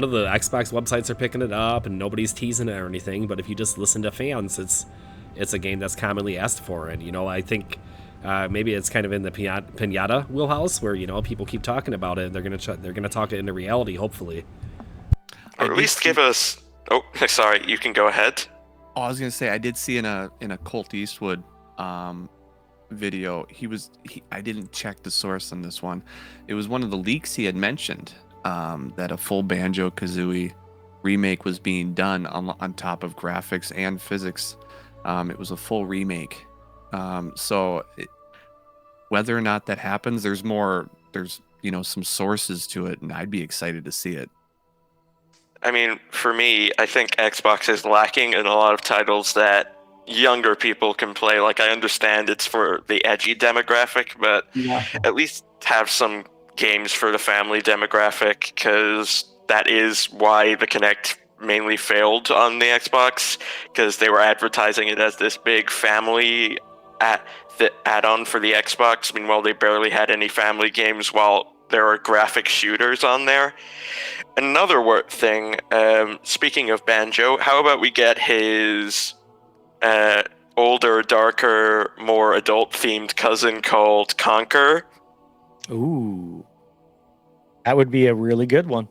of the Xbox websites are picking it up, and nobody's teasing it or anything. But if you just listen to fans, it's a game that's commonly asked for, and I think maybe it's kind of in the pinata wheelhouse where people keep talking about it, and they're gonna talk it into reality, hopefully. Or at least give us. Oh, sorry. You can go ahead. Oh, I was gonna say I did see in a Colt Eastwood video. I didn't check the source on this one. It was one of the leaks he had mentioned that a full Banjo-Kazooie remake was being done on top of graphics and physics. It was a full remake. Whether or not that happens, there's some sources to it, and I'd be excited to see it. I mean, for me, I think Xbox is lacking in a lot of titles that younger people can play. Like, I understand it's for the edgy demographic, but at least have some games for the family demographic, because that is why the Kinect mainly failed on the Xbox, because they were advertising it as this big family add-on for the Xbox. Meanwhile, they barely had any family games while there are graphic shooters on there. Another thing, speaking of Banjo, how about we get his older, darker, more adult-themed cousin called Conquer? Ooh, that would be a really good one.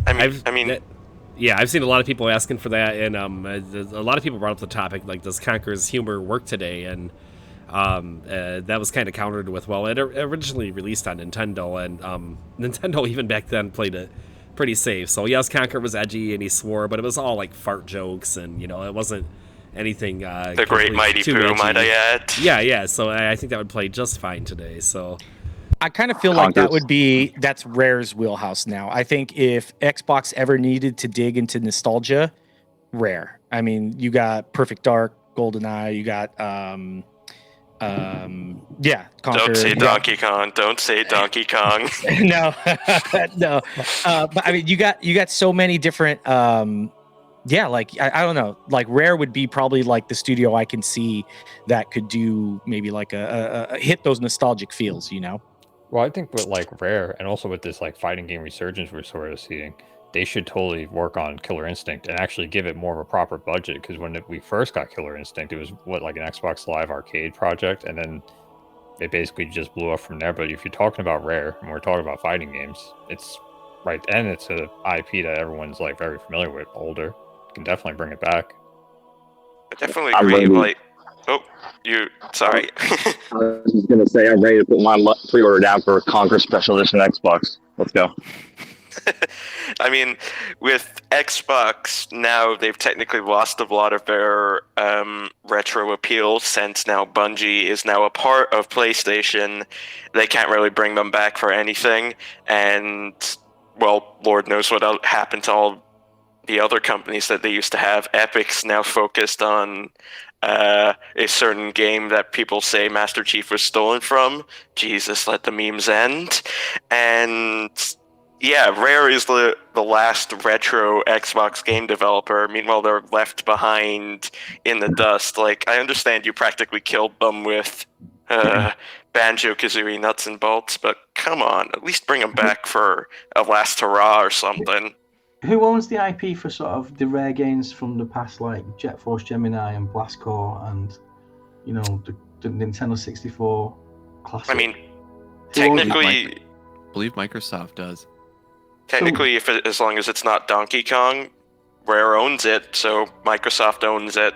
I've seen a lot of people asking for that, and a lot of people brought up the topic, like, does Conker's humor work today? And that was kind of countered with, well, it originally released on Nintendo, and Nintendo even back then played it pretty safe. So yes, Conker was edgy and he swore, but it was all like fart jokes, and it wasn't anything. The Great Mighty Pooh, might I add? Yeah. So I think that would play just fine today. So I kind of feel like that's Rare's wheelhouse now. I think if Xbox ever needed to dig into nostalgia, Rare. I mean, you got Perfect Dark, GoldenEye, you got Conquer. Don't say Donkey Kong. Don't say Donkey Kong. No. But I mean, you got so many different. Like I don't know. Like Rare would be probably like the studio I can see that could do maybe like a hit those nostalgic feels. Well, I think with like Rare and also with this like fighting game resurgence we're sort of seeing, they should totally work on Killer Instinct and actually give it more of a proper budget. Because when we first got Killer Instinct, it was like an Xbox Live Arcade project, and then it basically just blew up from there. But if you're talking about Rare and we're talking about fighting games, it's right, and it's a IP that everyone's like very familiar with. Older, can definitely bring it back. I definitely I'm agree. ready. Like, oh, you sorry. I was just gonna say I'm ready to put my pre-order down for Conquer Special Edition Xbox. Let's go. I mean, with Xbox now, they've technically lost a lot of their retro appeal since now Bungie is now a part of PlayStation. They can't really bring them back for anything, and well, Lord knows what happened to all the other companies that they used to have. Epic's now focused on a certain game that people say Master Chief was stolen from. Jesus, let the memes end. And yeah, Rare is the last retro Xbox game developer. Meanwhile, they're left behind in the dust. Like, I understand you practically killed them with Banjo-Kazooie Nuts and Bolts, but come on, at least bring them back for a last hurrah or something. Who owns the IP for sort of the Rare games from the past, like Jet Force Gemini and Blast Core and, you know, the Nintendo 64 classic? I mean, technically, I believe Microsoft does. Technically, as long as it's not Donkey Kong, Rare owns it, so Microsoft owns it.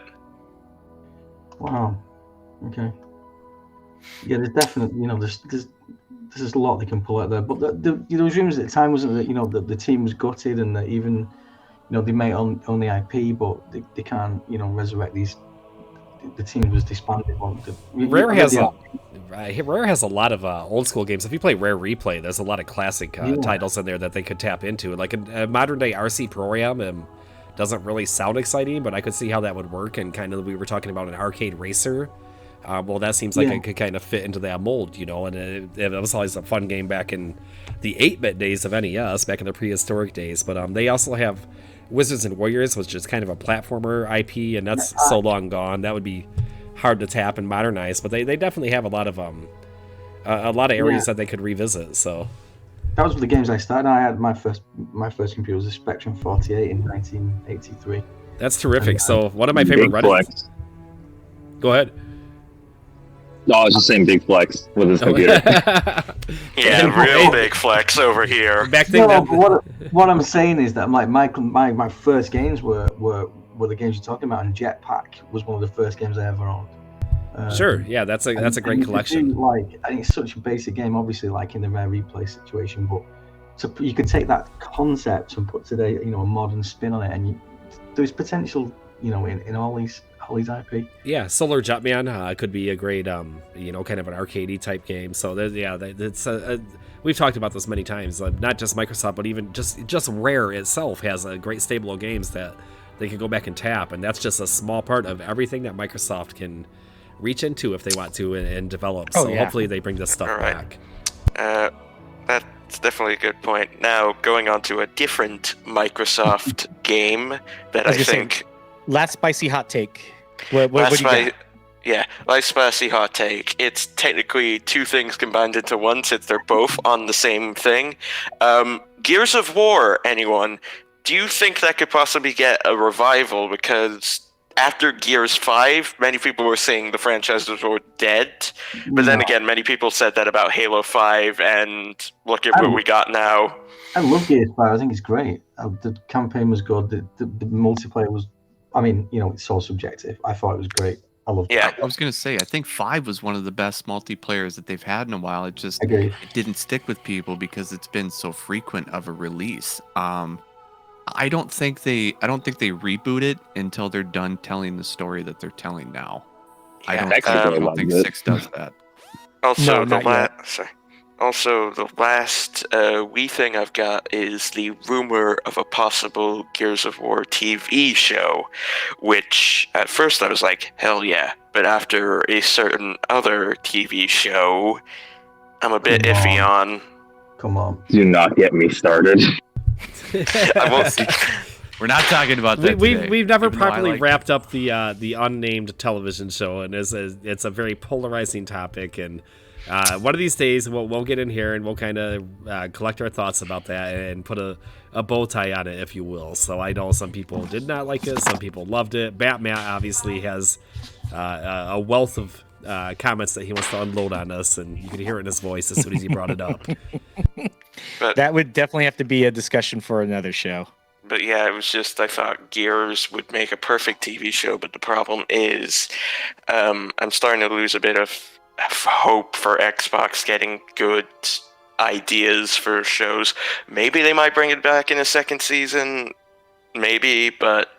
Wow. Okay. Yeah, there's definitely, you know, there's a lot they can pull out there. But there was rumors at the time, wasn't it, that, you know, the team was gutted and that even, you know, they may own the IP, but they can't, you know, resurrect these. The team was disbanded. Rare has a lot of old school games. If you play Rare Replay, there's a lot of classic titles in there that they could tap into. Like a modern day RC Pro-Am doesn't really sound exciting, but I could see how that would work. And kind of, we were talking about an arcade racer. Well, that seems like it could kind of fit into that mold, you know. And it was always a fun game back in the 8-bit days of NES, back in the prehistoric days. But they also have Wizards and Warriors, which is kind of a platformer IP, and that's so long gone. That would be hard to tap and modernize, but they definitely have a lot of areas that they could revisit. So that was the games I started. I had my first computer was a Spectrum 48 in 1983. That's terrific. So one of my favorite Reddit. Go ahead. No, I was just saying big flex with his computer. Yeah, real big flex over here. What I'm saying is that my first games were the games you're talking about, and Jetpack was one of the first games I ever owned. Sure, yeah, that's a great collection. I think it's such a basic game, obviously, like in the Rare Replay situation, but you could take that concept and put today, you know, a modern spin on it, and there's potential, you know, in all these IP. Yeah, Solar Jetman could be a great, you know, kind of an arcadey type game. So it's we've talked about this many times. Not just Microsoft, but even just Rare itself has a great stable of games that they can go back and tap, and that's just a small part of everything that Microsoft can reach into if they want to and develop. So hopefully they bring this stuff back. That's definitely a good point. Now, going on to a different Microsoft game that I think... Last spicy hot take. What do you got? Yeah, last spicy hot take. It's technically two things combined into one since they're both on the same thing. Gears of War, anyone? Do you think that could possibly get a revival? Because after Gears 5, many people were saying the franchises were dead. But then again, many people said that about Halo 5, and look at what we got now. I love Gears 5. I think it's great. The campaign was good. The multiplayer was... I mean, you know, it's all subjective. I thought it was great. I loved it. Yeah. I was going to say, I think 5 was one of the best multiplayers that they've had in a while. It didn't stick with people because it's been so frequent of a release. I don't think they reboot it until they're done telling the story that they're telling now. Yeah. I don't think 6 does that. Also, the last wee thing I've got is the rumor of a possible Gears of War TV show, which at first I was like, hell yeah. But after a certain other TV show, I'm a bit iffy on. Come on. Do not get me started. I won't. We're not talking about that today. We've never properly wrapped up the unnamed television show, and it's a very polarizing topic, and One of these days, we'll get in here and we'll kind of collect our thoughts about that and put a bow tie on it, if you will. So I know some people did not like it, some people loved it. Batman obviously has a wealth of comments that he wants to unload on us, and you could hear it in his voice as soon as he brought it up. But That would definitely have to be a discussion for another show. But yeah, it was just, I thought Gears would make a perfect TV show, but the problem is I'm starting to lose a bit of hope for Xbox getting good ideas for shows. Maybe they might bring it back in a second season, maybe, but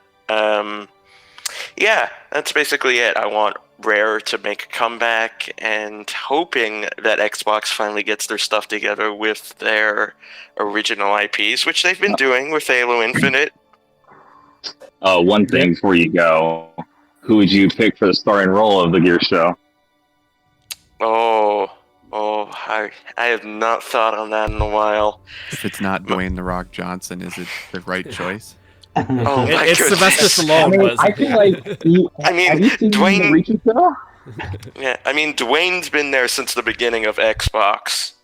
yeah, that's basically it. I want Rare to make a comeback, and hoping that Xbox finally gets their stuff together with their original IPs, which they've been doing with Halo Infinite. One thing before you go, who would you pick for the starring role of the Gear show? I have not thought on that in a while. If it's not Dwayne The Rock Johnson, is it the right choice? Oh my It's goodness. Sylvester Stallone. I feel like I mean, have you seen Dwayne- the Reaches show? Yeah, I mean, Dwayne's been there since the beginning of Xbox.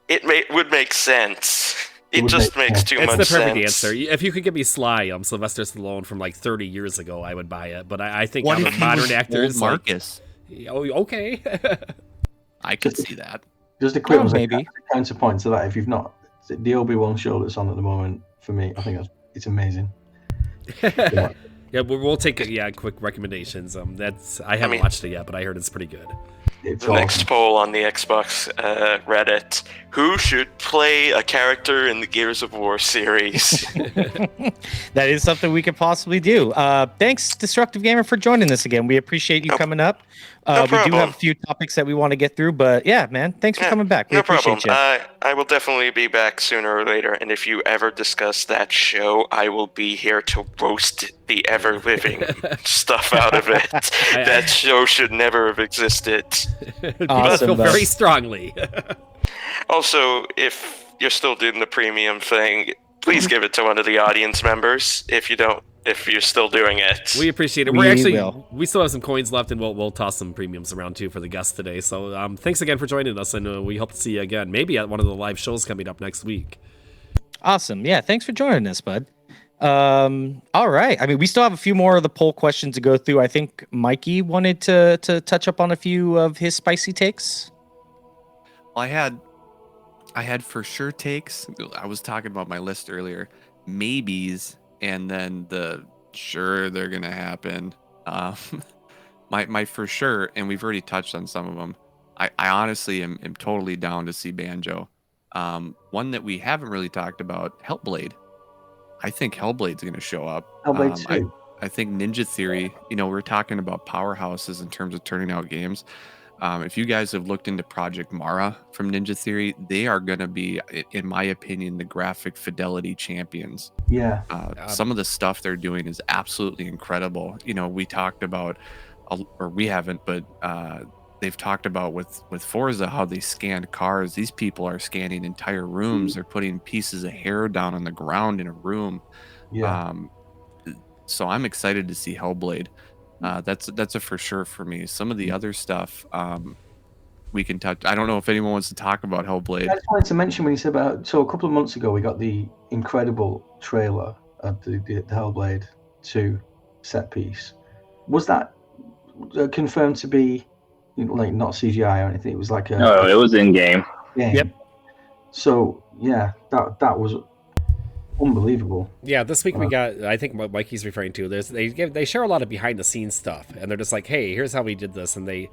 It would make sense. It would just make makes sense. too It's much the sense. perfect answer. If you could give me Sly, Sylvester Stallone from like 30 years ago, I would buy it. But I think What out if of he modern was actors, old Marcus? okay. I could see that. Just a quick Oh, one, maybe. counterpoint to that. If you've not, the Obi-Wan show that's on at the moment, for me, I think it's amazing. Yeah, we'll take quick recommendations. I haven't mean- watched it yet, but I heard it's pretty good. It's The next poll on the Xbox Reddit: who should play a character in the Gears of War series? That is something we could possibly do. Thanks, Destructive Gamer, for joining us again. We appreciate you coming up. No We do problem. have a few topics that we want to get through, but yeah, man, thanks for Yeah, coming back. We No problem. appreciate you. I will definitely be back sooner or later, and if you ever discuss that show, I will be here to roast the ever-living stuff out of it. That show should never have existed. People Awesome, feel bud. very strongly. Also, if you're still doing the premium thing, please give it to one of the audience members. If you're still doing it. We appreciate it. We We still have some coins left, and we'll toss some premiums around too for the guests today. So thanks again for joining us, and we hope to see you again, maybe at one of the live shows coming up next week. Awesome. Yeah, thanks for joining us, bud. All right. I mean, we still have a few more of the poll questions to go through. I think Mikey wanted to touch up on a few of his spicy takes. Well, I had for sure takes. I was talking about my list earlier. Maybes, and then the sure they're gonna happen. My for sure, and we've already touched on some of them. I honestly am totally down to see Banjo. One that we haven't really talked about, Hellblade. I think Hellblade's gonna show up. Hellblade 2. I think Ninja Theory, we're talking about powerhouses in terms of turning out games. If you guys have looked into Project Mara from Ninja Theory, they are going to be, in my opinion, the graphic fidelity champions. Yeah. Some of the stuff they're doing is absolutely incredible. We talked about, or we haven't, but they've talked about with Forza how they scanned cars. These people are scanning entire rooms. They're putting pieces of hair down on the ground in a room. Yeah. So I'm excited to see Hellblade. That's a for sure for me. Some of the other stuff we can touch. I don't know if anyone wants to talk about Hellblade. I just wanted to mention when you said about, so a couple of months ago we got the incredible trailer of the Hellblade 2 set piece. Was that confirmed to be like not CGI or anything? It was like a No, it was in game. game. Yep. So yeah, that was unbelievable. Yeah, this week we got, I think what Mikey's referring to, they share a lot of behind the scenes stuff, and they're just like, hey, here's how we did this, and they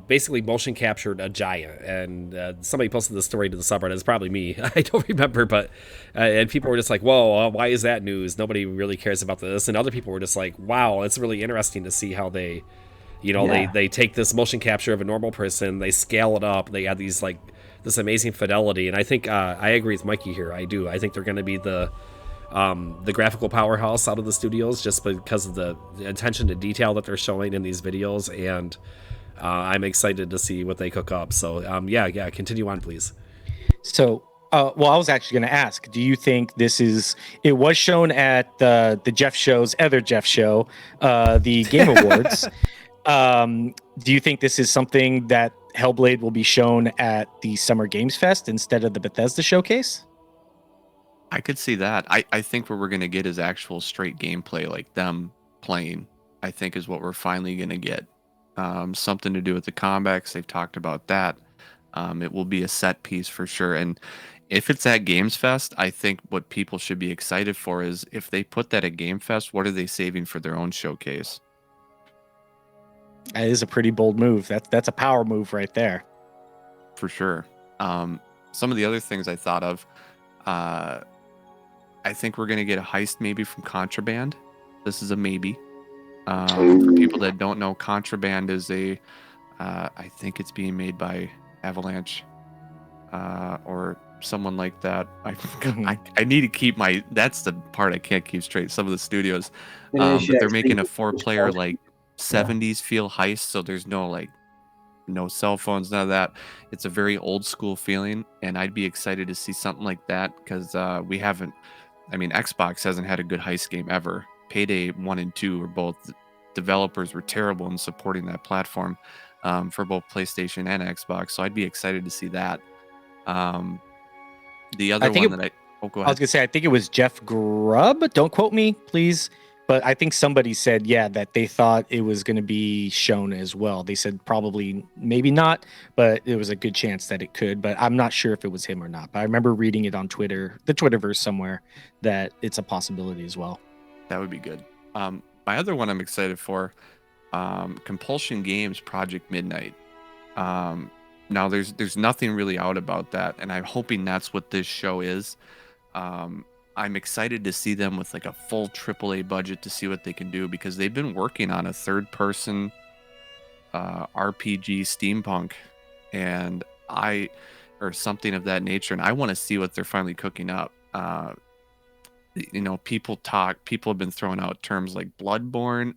basically motion captured a giant, and somebody posted this story to the subreddit. It's probably me. I don't remember, but and people were just like, whoa, why is that news? Nobody really cares about this. And other people were just like, wow, it's really interesting to see how they, they take this motion capture of a normal person, they scale it up, they add these like this amazing fidelity. And I think I agree with Mikey here. I do. I think they're going to be the graphical powerhouse out of the studios just because of the attention to detail that they're showing in these videos, and I'm excited to see what they cook up. So yeah, continue on, please. So, well, I was actually going to ask, do you think it was shown at the Jeff Show's other Jeff show, the Game Awards. Do you think this is something that Hellblade will be shown at the Summer Games Fest instead of the Bethesda showcase? I could see that. I think what we're going to get is actual straight gameplay, like them playing, I think is what we're finally going to get. Something to do with the comebacks. They've talked about that. It will be a set piece for sure. And if it's at Games Fest, I think what people should be excited for is if they put that at Game Fest, what are they saving for their own showcase? That is a pretty bold move. That's a power move right there. For sure. Some of the other things I thought of, I think we're going to get a heist maybe from Contraband. This is a maybe. For people that don't know, Contraband is I think it's being made by Avalanche or someone like that. I need to keep that's the part I can't keep straight. Some of the studios, but they're making a 4-player like 70s feel heist, so there's no cell phones, none of that. It's a very old school feeling, and I'd be excited to see something like that because Xbox hasn't had a good heist game ever. Payday 1 and 2 were both, developers were terrible in supporting that platform for both PlayStation and Xbox, so I'd be excited to see that. The other one that go ahead. I was gonna say, I think it was Jeff Grubb. Don't quote me, please. But I think somebody said, that they thought it was going to be shown as well. They said probably, maybe not, but it was a good chance that it could. But I'm not sure if it was him or not. But I remember reading it on Twitter, the Twitterverse somewhere, that it's a possibility as well. That would be good. My other one I'm excited for, Compulsion Games Project Midnight. Now there's nothing really out about that, and I'm hoping that's what this show is. I'm excited to see them with like a full AAA budget to see what they can do, because they've been working on a third-person RPG steampunk, or something of that nature, and I want to see what they're finally cooking up. People have been throwing out terms like Bloodborne.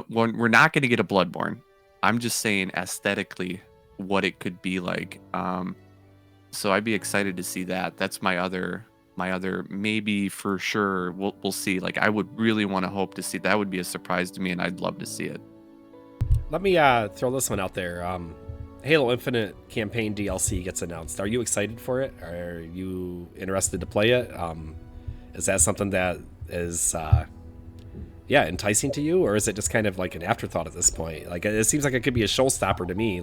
We're not going to get a Bloodborne. I'm just saying aesthetically what it could be like. So I'd be excited to see that. That's my other maybe for sure. We'll see. Like, I would really want to hope to see that. Would be a surprise to me, and I'd love to see it. Let me throw this one out there. Halo Infinite campaign DLC gets announced. Are you excited for it? Are you interested to play it? Is that something that is enticing to you, or is it just kind of like an afterthought at this point? Like, it seems like it could be a showstopper to me.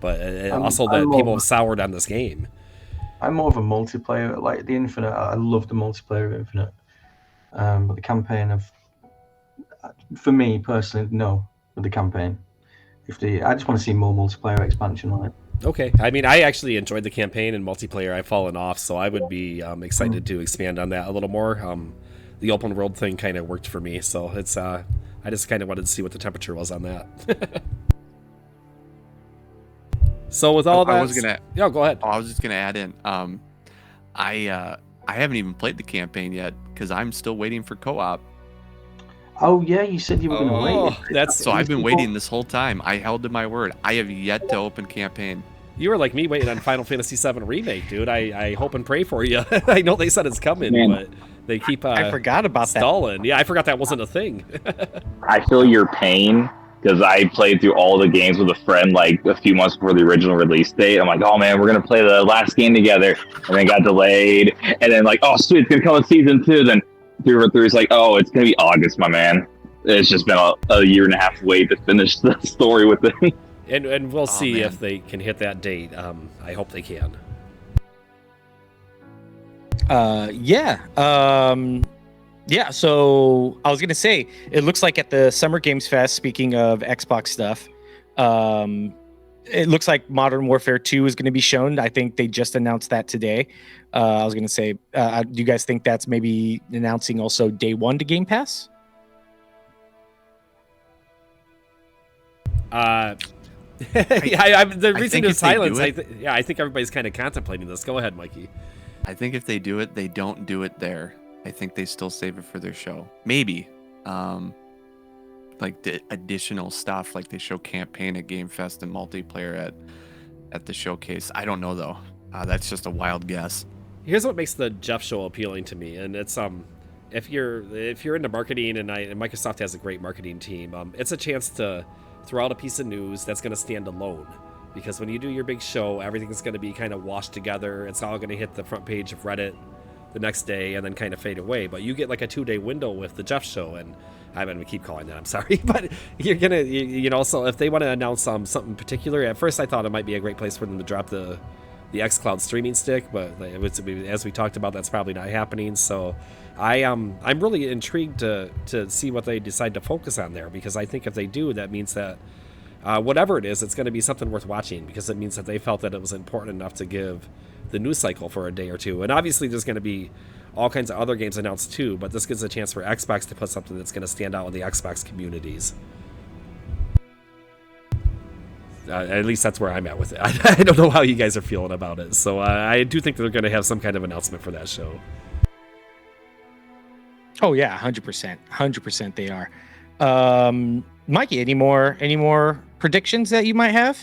But also that people have soured on this game. I'm more of a multiplayer, like the Infinite. I love the multiplayer of Infinite, but the campaign for me personally, no, with the campaign. I just want to see more multiplayer expansion on it. Okay, I actually enjoyed the campaign and multiplayer. I've fallen off, so I would be excited to expand on that a little more. The open world thing kind of worked for me, so it's I just kind of wanted to see what the temperature was on that. So with all that, go ahead. I was just gonna add in. I haven't even played the campaign yet because I'm still waiting for co-op. Oh yeah, you said you were gonna wait. So I've been waiting this whole time. I held to my word. I have yet to open campaign. You were like me waiting on Final Fantasy VII Remake, dude. I hope and pray for you. I know they said it's coming, but they keep I forgot about stalling. that. Yeah, I forgot that wasn't a thing. I feel your pain, because I played through all the games with a friend like a few months before the original release date. I'm like, oh man, we're going to play the last game together. And then got delayed. And then like, oh sweet, it's going to come in season 2. Then 3 or 3 is like, oh, it's going to be August, my man. It's just been a year and a half wait to finish the story with it. And we'll see if they can hit that date. I hope they can. Yeah, so I was going to say, it looks like at the Summer Games Fest, speaking of Xbox stuff, it looks like Modern Warfare 2 is going to be shown. I think they just announced that today. I was going to say, do you guys think that's maybe announcing also day one to Game Pass? The reason is silence. I think everybody's kind of contemplating this. Go ahead, Mikey. I think if they do it, they don't do it there. I think they still save it for their show. Maybe. Like the additional stuff, like they show campaign at Game Fest and multiplayer at the showcase. I don't know though. That's just a wild guess. Here's what makes the Jeff show appealing to me, and it's if you're into marketing, and Microsoft has a great marketing team, it's a chance to throw out a piece of news that's going to stand alone. Because when you do your big show, everything's going to be kind of washed together. It's all going to hit the front page of Reddit the next day and then kind of fade away. But you get like a 2-day window with the Jeff show, and I'm going to keep calling that, I'm sorry. But you're going to, you know, so if they want to announce something particular, at first I thought it might be a great place for them to drop the xCloud streaming stick, but as we talked about, that's probably not happening. So I'm really intrigued to see what they decide to focus on there, because I think if they do, that means that whatever it is, it's going to be something worth watching, because it means that they felt that it was important enough to give the news cycle for a day or two. And obviously there's going to be all kinds of other games announced too, but this gives a chance for Xbox to put something that's going to stand out in the Xbox communities. At least that's where I'm at with it. I don't know how you guys are feeling about it. So I do think they're going to have some kind of announcement for that show. Oh yeah, 100%. 100% they are. Mikey, any more predictions that you might have?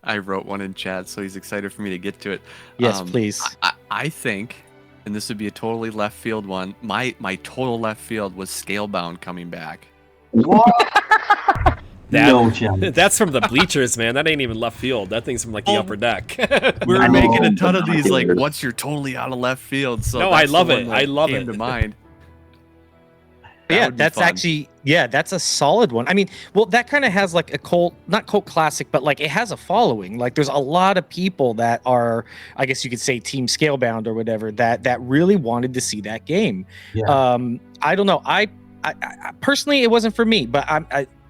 I wrote one in chat, so he's excited for me to get to it. Yes, please. I think, and this would be a totally left field one, my total left field was Scalebound coming back. What? No chance. That's from the bleachers, man. That ain't even left field. That thing's from like the upper deck. We're making a ton of these, like, what's your totally out of left field? So no, I love it. I love it. Came to mind. Yeah, that's actually, that's a solid one. I mean, well, that kind of has like a not cult classic, but like it has a following. Like there's a lot of people that are, I guess you could say, Team Scalebound or whatever, that really wanted to see that game. Yeah. I don't know. I personally, it wasn't for me, but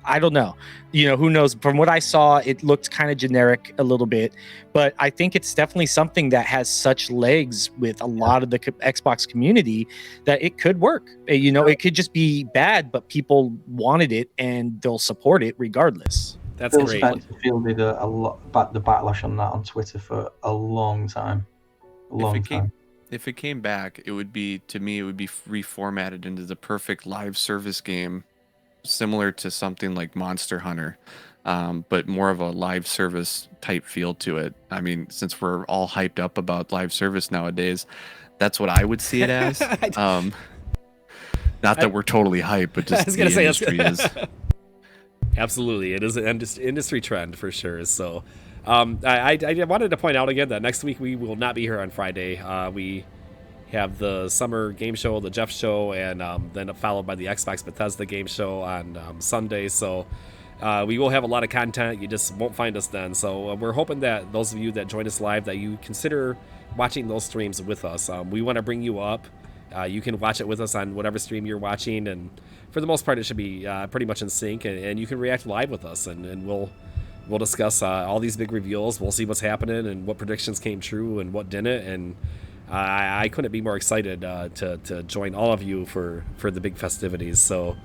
I don't know. You know, who knows? From what I saw, it looked kind of generic a little bit, but I think it's definitely something that has such legs with a lot of the Xbox community that it could work. You know, it could just be bad, but people wanted it and they'll support it regardless. That's Phil great. Spencer fielded a lot about the backlash on that on Twitter for a long time. If it came back, it would be, to me, it would be reformatted into the perfect live service game, similar to something like Monster Hunter, but more of a live service type feel to it. I mean, since we're all hyped up about live service nowadays, that's what I would see it as. Not that we're totally hyped, but just the industry is. Absolutely, it is an industry trend for sure. So I wanted to point out again that next week we will not be here on Friday. We have the summer game show, the Jeff show, and then followed by the Xbox Bethesda Games Show on Sunday. So we will have a lot of content. You just won't find us then. So we're hoping that those of you that join us live, that you consider watching those streams with us. We want to bring you up. You can watch it with us on whatever stream you're watching, and for the most part, it should be pretty much in sync. And you can react live with us, and we'll discuss all these big reveals. We'll see what's happening and what predictions came true and what didn't. And I couldn't be more excited to join all of you for the big festivities. So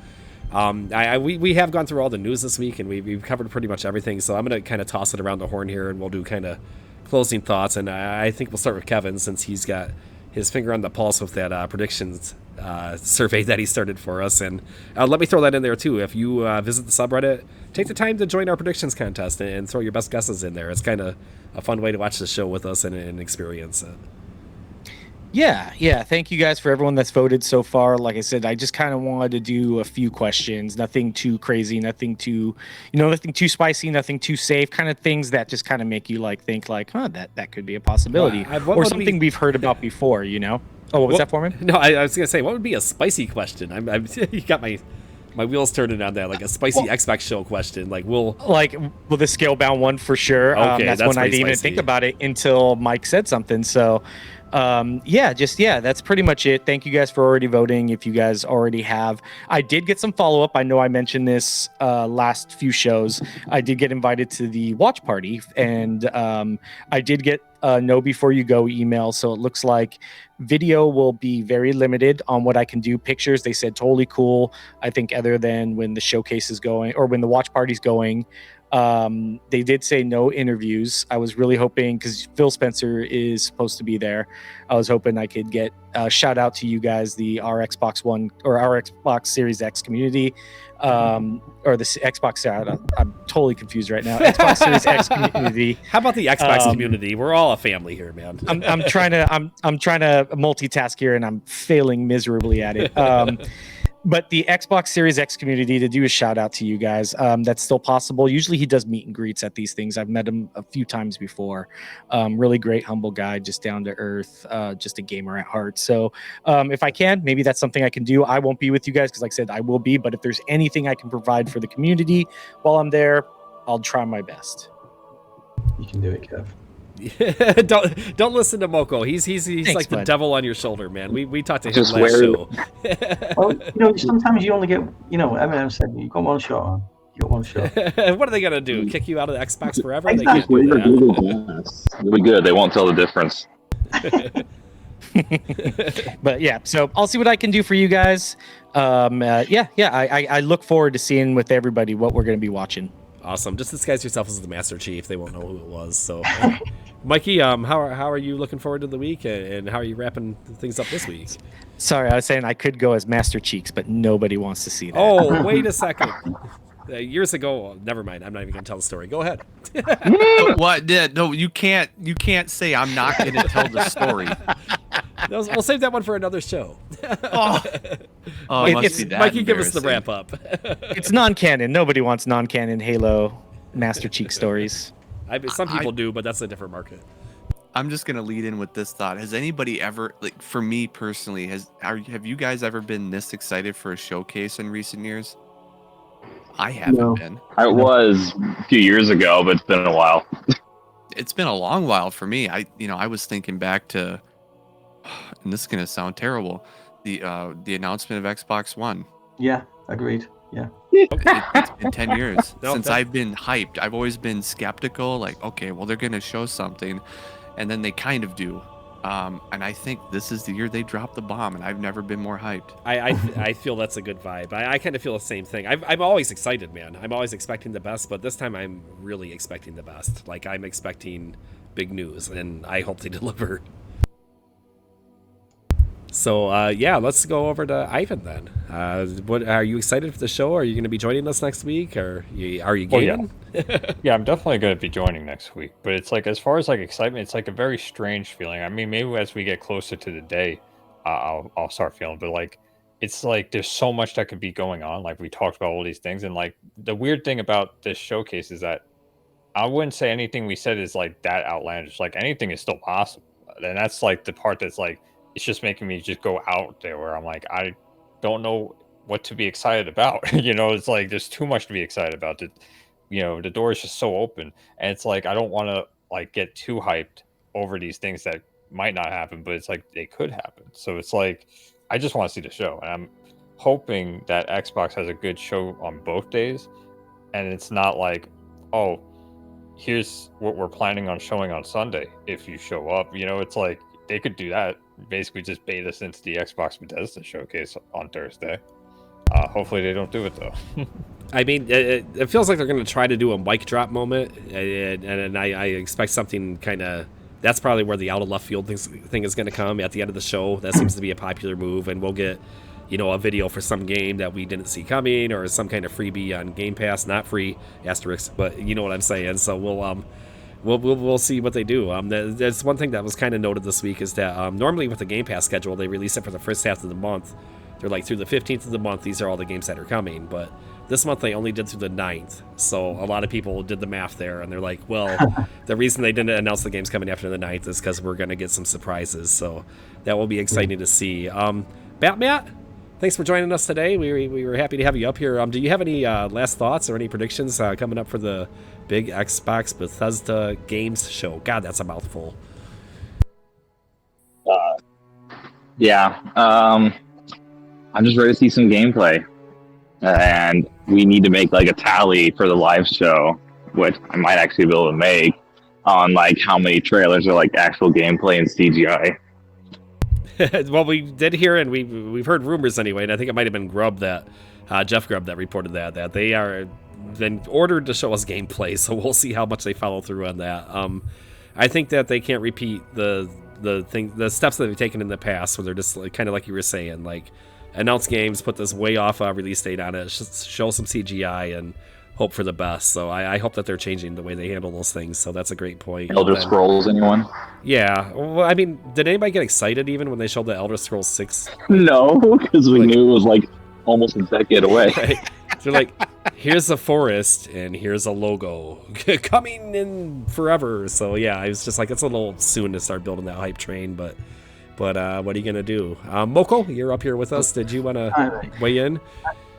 we have gone through all the news this week, and we've covered pretty much everything. So I'm going to kind of toss it around the horn here, and we'll do kind of closing thoughts. And I think we'll start with Kevin, since he's got his finger on the pulse with that predictions survey that he started for us. And let me throw that in there too. If you visit the subreddit, take the time to join our predictions contest and throw your best guesses in there. It's kind of a fun way to watch the show with us and experience it. Yeah. Thank you guys for everyone that's voted so far. Like I said, I just kind of wanted to do a few questions, nothing too crazy, nothing too spicy, nothing too safe, kind of things that just kind of make you think that could be a possibility, or something we've heard about before, you know? Oh, what was that, Foreman? No, I was going to say, what would be a spicy question? You got my wheels turning on that, like a spicy Xbox show question. Well, the Scalebound one for sure. Okay, that's when I didn't even think about it until Mike said something. So that's pretty much it. Thank you guys for already voting. If you guys already have, I did get some follow-up. I know I mentioned this last few shows. I did get invited to the watch party, and I did get a know before you go email. So it looks like video will be very limited on what I can do. Pictures, they said totally cool. I think other than when the showcase is going or when the watch party's going, They did say no interviews. I was really hoping, because Phil Spencer is supposed to be there, I was hoping I could get a shout out to you guys, our Xbox One or our Xbox Series X community, or the Xbox. I'm totally confused right now. Xbox Series X community. How about the Xbox community? We're all a family here, man. I'm trying to multitask here, and I'm failing miserably at it. But the Xbox Series X community, to do a shout out to you guys. That's still possible. Usually he does meet and greets at these things. I've met him a few times before. Really great, humble guy, just down to earth, just a gamer at heart. So if I can, maybe that's something I can do. I won't be with you guys because, like I said, I will be. But if there's anything I can provide for the community while I'm there, I'll try my best. You can do it, Kev. don't listen to Moko. He's Thanks, like the bud. devil on your shoulder, man. We talked to him Just last show. Well, sometimes you only get, Eminem said, you got one shot on. You got one shot. What are they gonna do? Kick you out of the Xbox forever? Exactly. They can't do that. They'll be good. They won't tell the difference. But yeah, so I'll see what I can do for you guys. I look forward to seeing with everybody what we're going to be watching. Awesome. Just disguise yourself as the Master Chief. They won't know who it was. So, Mikey, how are you looking forward to the week, and how are you wrapping things up this week? Sorry, I was saying I could go as Master Cheeks, but nobody wants to see that. Oh, wait a second. Years ago, never mind. I'm not even going to tell the story. Go ahead. What? No, you can't say I'm not going to tell the story. We'll save that one for another show. It must be that Mikey, give us the embarrassing. wrap up. It's non-canon. Nobody wants non-canon Halo Master Cheek stories. Some people do, but that's a different market. I'm just gonna lead in with this thought. Has anybody ever, like, for me personally, have you guys ever been this excited for a showcase in recent years? I haven't been. I was a few years ago, but it's been a while. It's been a long while for me. I was thinking back to, and this is gonna sound terrible, the announcement of Xbox One. Yeah, agreed. Yeah. It's been 10 years since that- I've been hyped. I've always been skeptical, like, okay, well, they're gonna show something, and then they kind of do. And I think this is the year they dropped the bomb, and I've never been more hyped. I feel that's a good vibe. I kind of feel the same thing. I'm always excited, man. I'm always expecting the best, but this time I'm really expecting the best. Like, I'm expecting big news, and I hope they deliver. So, let's go over to Ivan then. What are you excited for the show? Are you going to be joining us next week, or are you gaming? Yeah, I'm definitely going to be joining next week. But it's like, as far as like excitement, it's like a very strange feeling. I mean, maybe as we get closer to the day, I'll start feeling. But like, it's like there's so much that could be going on. Like, we talked about all these things, and like the weird thing about this showcase is that I wouldn't say anything we said is like that outlandish. Like, anything is still possible, and that's like the part that's like, it's just making me just go out there where I'm like, I don't know what to be excited about. It's like there's too much to be excited about. The door is just so open, and it's like I don't want to like get too hyped over these things that might not happen, but it's like they could happen. So it's like I just want to see the show, and I'm hoping that Xbox has a good show on both days, and it's not like, oh, here's what we're planning on showing on Sunday if you show up. It's like they could do that. Basically just bait us into the Xbox Bethesda showcase on Thursday. Hopefully they don't do it though. I mean, it feels like they're going to try to do a mic drop moment, and I expect something kind of. That's probably where the out of left field thing is going to come at the end of the show. That seems to be a popular move, and we'll get, a video for some game that we didn't see coming, or some kind of freebie on Game Pass, not free asterisk, but you know what I'm saying. So we'll see what they do. There's one thing that was kind of noted this week is that normally with the Game Pass schedule, they release it for the first half of the month. They're like, through the 15th of the month, these are all the games that are coming. But this month, they only did through the 9th. So a lot of people did the math there, and they're like, well, the reason they didn't announce the games coming after the 9th is because we're going to get some surprises. So that will be exciting to see. Matt, thanks for joining us today. We were happy to have you up here. Do you have any last thoughts or any predictions coming up for the big Xbox Bethesda Games Show? God, that's a mouthful. I'm just ready to see some gameplay. And we need to make like a tally for the live show, which I might actually be able to make, on like how many trailers are like actual gameplay and CGI. Well, we did hear, and we've heard rumors anyway, and I think it might have been Grubb that Jeff Grubb that reported that they are been ordered to show us gameplay, so we'll see how much they follow through on that. I think that they can't repeat the steps that they've taken in the past, where they're just kind of like you were saying, like announce games, put this way off release date on it, show some CGI, and hope for the best. So I hope that they're changing the way they handle those things. So that's a great point. Elder Scrolls, anyone? Yeah. Well, I mean, did anybody get excited even when they showed the Elder Scrolls 6? No, because we knew it was like almost a decade away. Right? They're like, here's a forest and here's a logo coming in forever. So yeah, I was just like, it's a little soon to start building that hype train, but what are you gonna do? Moko, you're up here with us. Did you want to weigh in?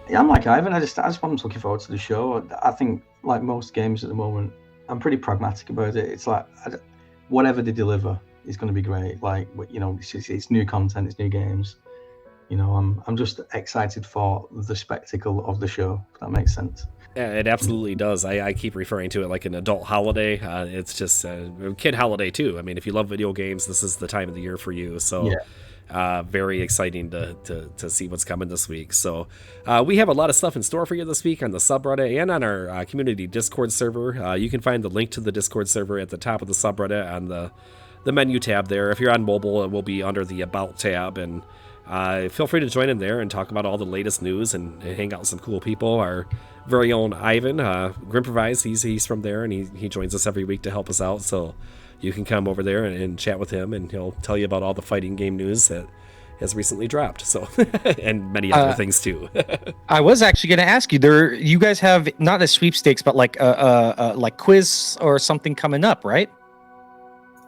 Yeah, I'm like Ivan. I just I'm looking forward to the show. I think, like most games at the moment, I'm pretty pragmatic about it. It's like whatever they deliver is going to be great. Like, you know, it's new content, it's new games. You know, I'm just excited for the spectacle of the show. If that makes sense. Yeah, it absolutely does. I keep referring to it like an adult holiday. It's just a kid holiday too. I mean, if you love video games, this is the time of the year for you. So. Yeah. Very exciting to see what's coming this week. So we have a lot of stuff in store for you this week on the subreddit and on our community Discord server. You can find the link to the Discord server at the top of the subreddit on the menu tab there. If you're on mobile, it will be under the About tab, and feel free to join in there and talk about all the latest news and hang out with some cool people. Our very own Ivan, Grimprovise, he's from there, and he joins us every week to help us out. So you can come over there and chat with him, and he'll tell you about all the fighting game news that has recently dropped. So, and many other things too. I was actually going to ask you, you guys have not a sweepstakes, but like like quiz or something coming up, right?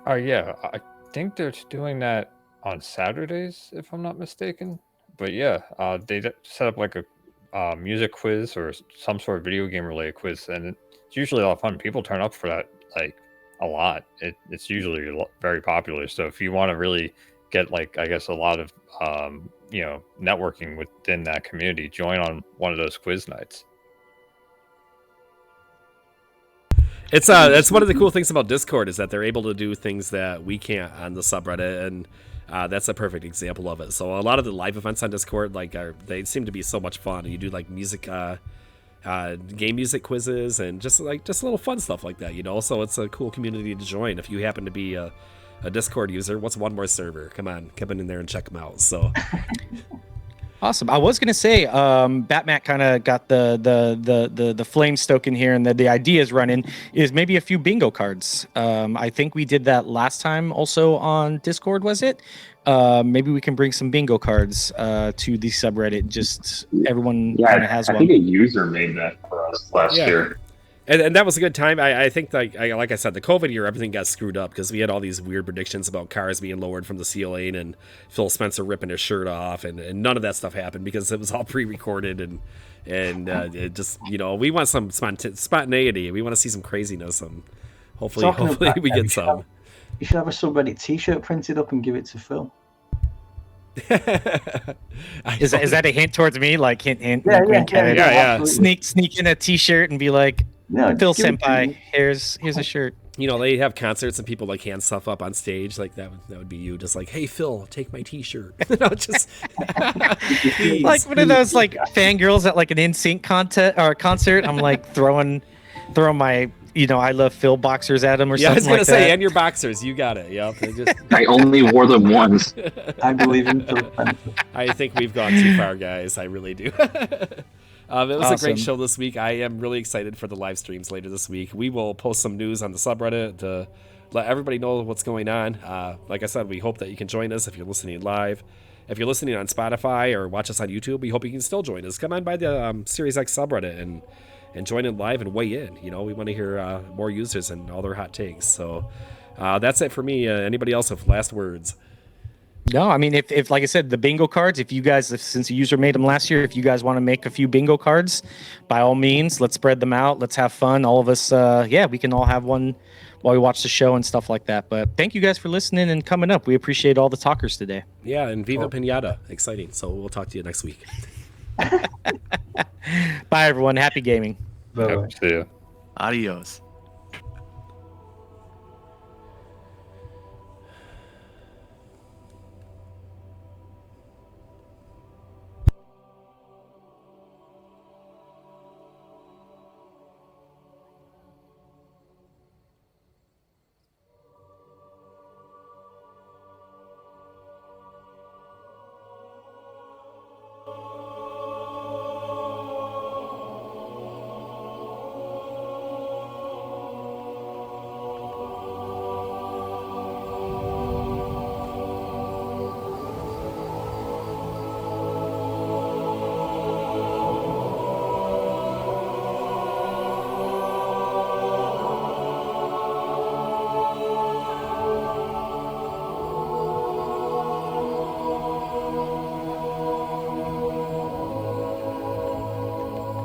Oh yeah, I think they're doing that on Saturdays, if I'm not mistaken. But yeah, they set up like a music quiz or some sort of video game related quiz, and it's usually a lot of fun. People turn up for that, like, a lot. It's usually very popular. So if you want to really get, like, I guess a lot of you know, networking within that community, join on one of those quiz nights. It's one of the cool things about Discord is that they're able to do things that we can't on the subreddit, and that's a perfect example of it. So a lot of the live events on Discord, like, they seem to be so much fun. You do like music game music quizzes and just a little fun stuff like that, you know. So it's a cool community to join if you happen to be a Discord user. What's one more server? Come in there and check them out. So awesome. I was gonna say, Batman kind of got the flame stoking here, and the idea is running is maybe a few bingo cards. I think we did that last time also on Discord, was it? Maybe we can bring some bingo cards to the subreddit. Just everyone kind of has one. I think a user made that for us last year. And that was a good time. I think, like I said, the COVID year, everything got screwed up because we had all these weird predictions about cars being lowered from the ceiling and Phil Spencer ripping his shirt off, and none of that stuff happened because it was all pre-recorded, and it just, you know, we want some spontaneity. We want to see some craziness, and hopefully we get some. You should have a subreddit T-shirt printed up and give it to Phil. Is that a hint towards me? Like hint? Yeah. Sneak in a T-shirt and be like, no, Phil Senpai, here's a shirt. You know, they have concerts and people like hand stuff up on stage. Like that would be you, just like, hey Phil, take my T-shirt. Just like one of those like fangirls at like an NSYNC concert. I'm like throwing my, you know, I love Phil boxers at him or something. I was gonna say, that. And your boxers, you got it. Yep. I only wore them once. I believe in Phil. I think we've gone too far, guys. I really do. It was awesome. A great show this week. I am really excited for the live streams later this week. We will post some news on the subreddit to let everybody know what's going on. Like I said, we hope that you can join us if you're listening live. If you're listening on Spotify or watch us on YouTube, we hope you can still join us. Come on by the Series X subreddit and join in live and weigh in. You know, we want to hear more users and all their hot takes. So that's it for me. Anybody else have last words? No, I mean, if like I said, the bingo cards, if you guys, since a user made them last year, if you guys want to make a few bingo cards, by all means, let's spread them out. Let's have fun. All of us, we can all have one while we watch the show and stuff like that. But thank you guys for listening and coming up. We appreciate all the talkers today. Yeah, and Viva Pinata. Exciting. So we'll talk to you next week. Bye, everyone. Happy gaming. Bye. See you. Adios.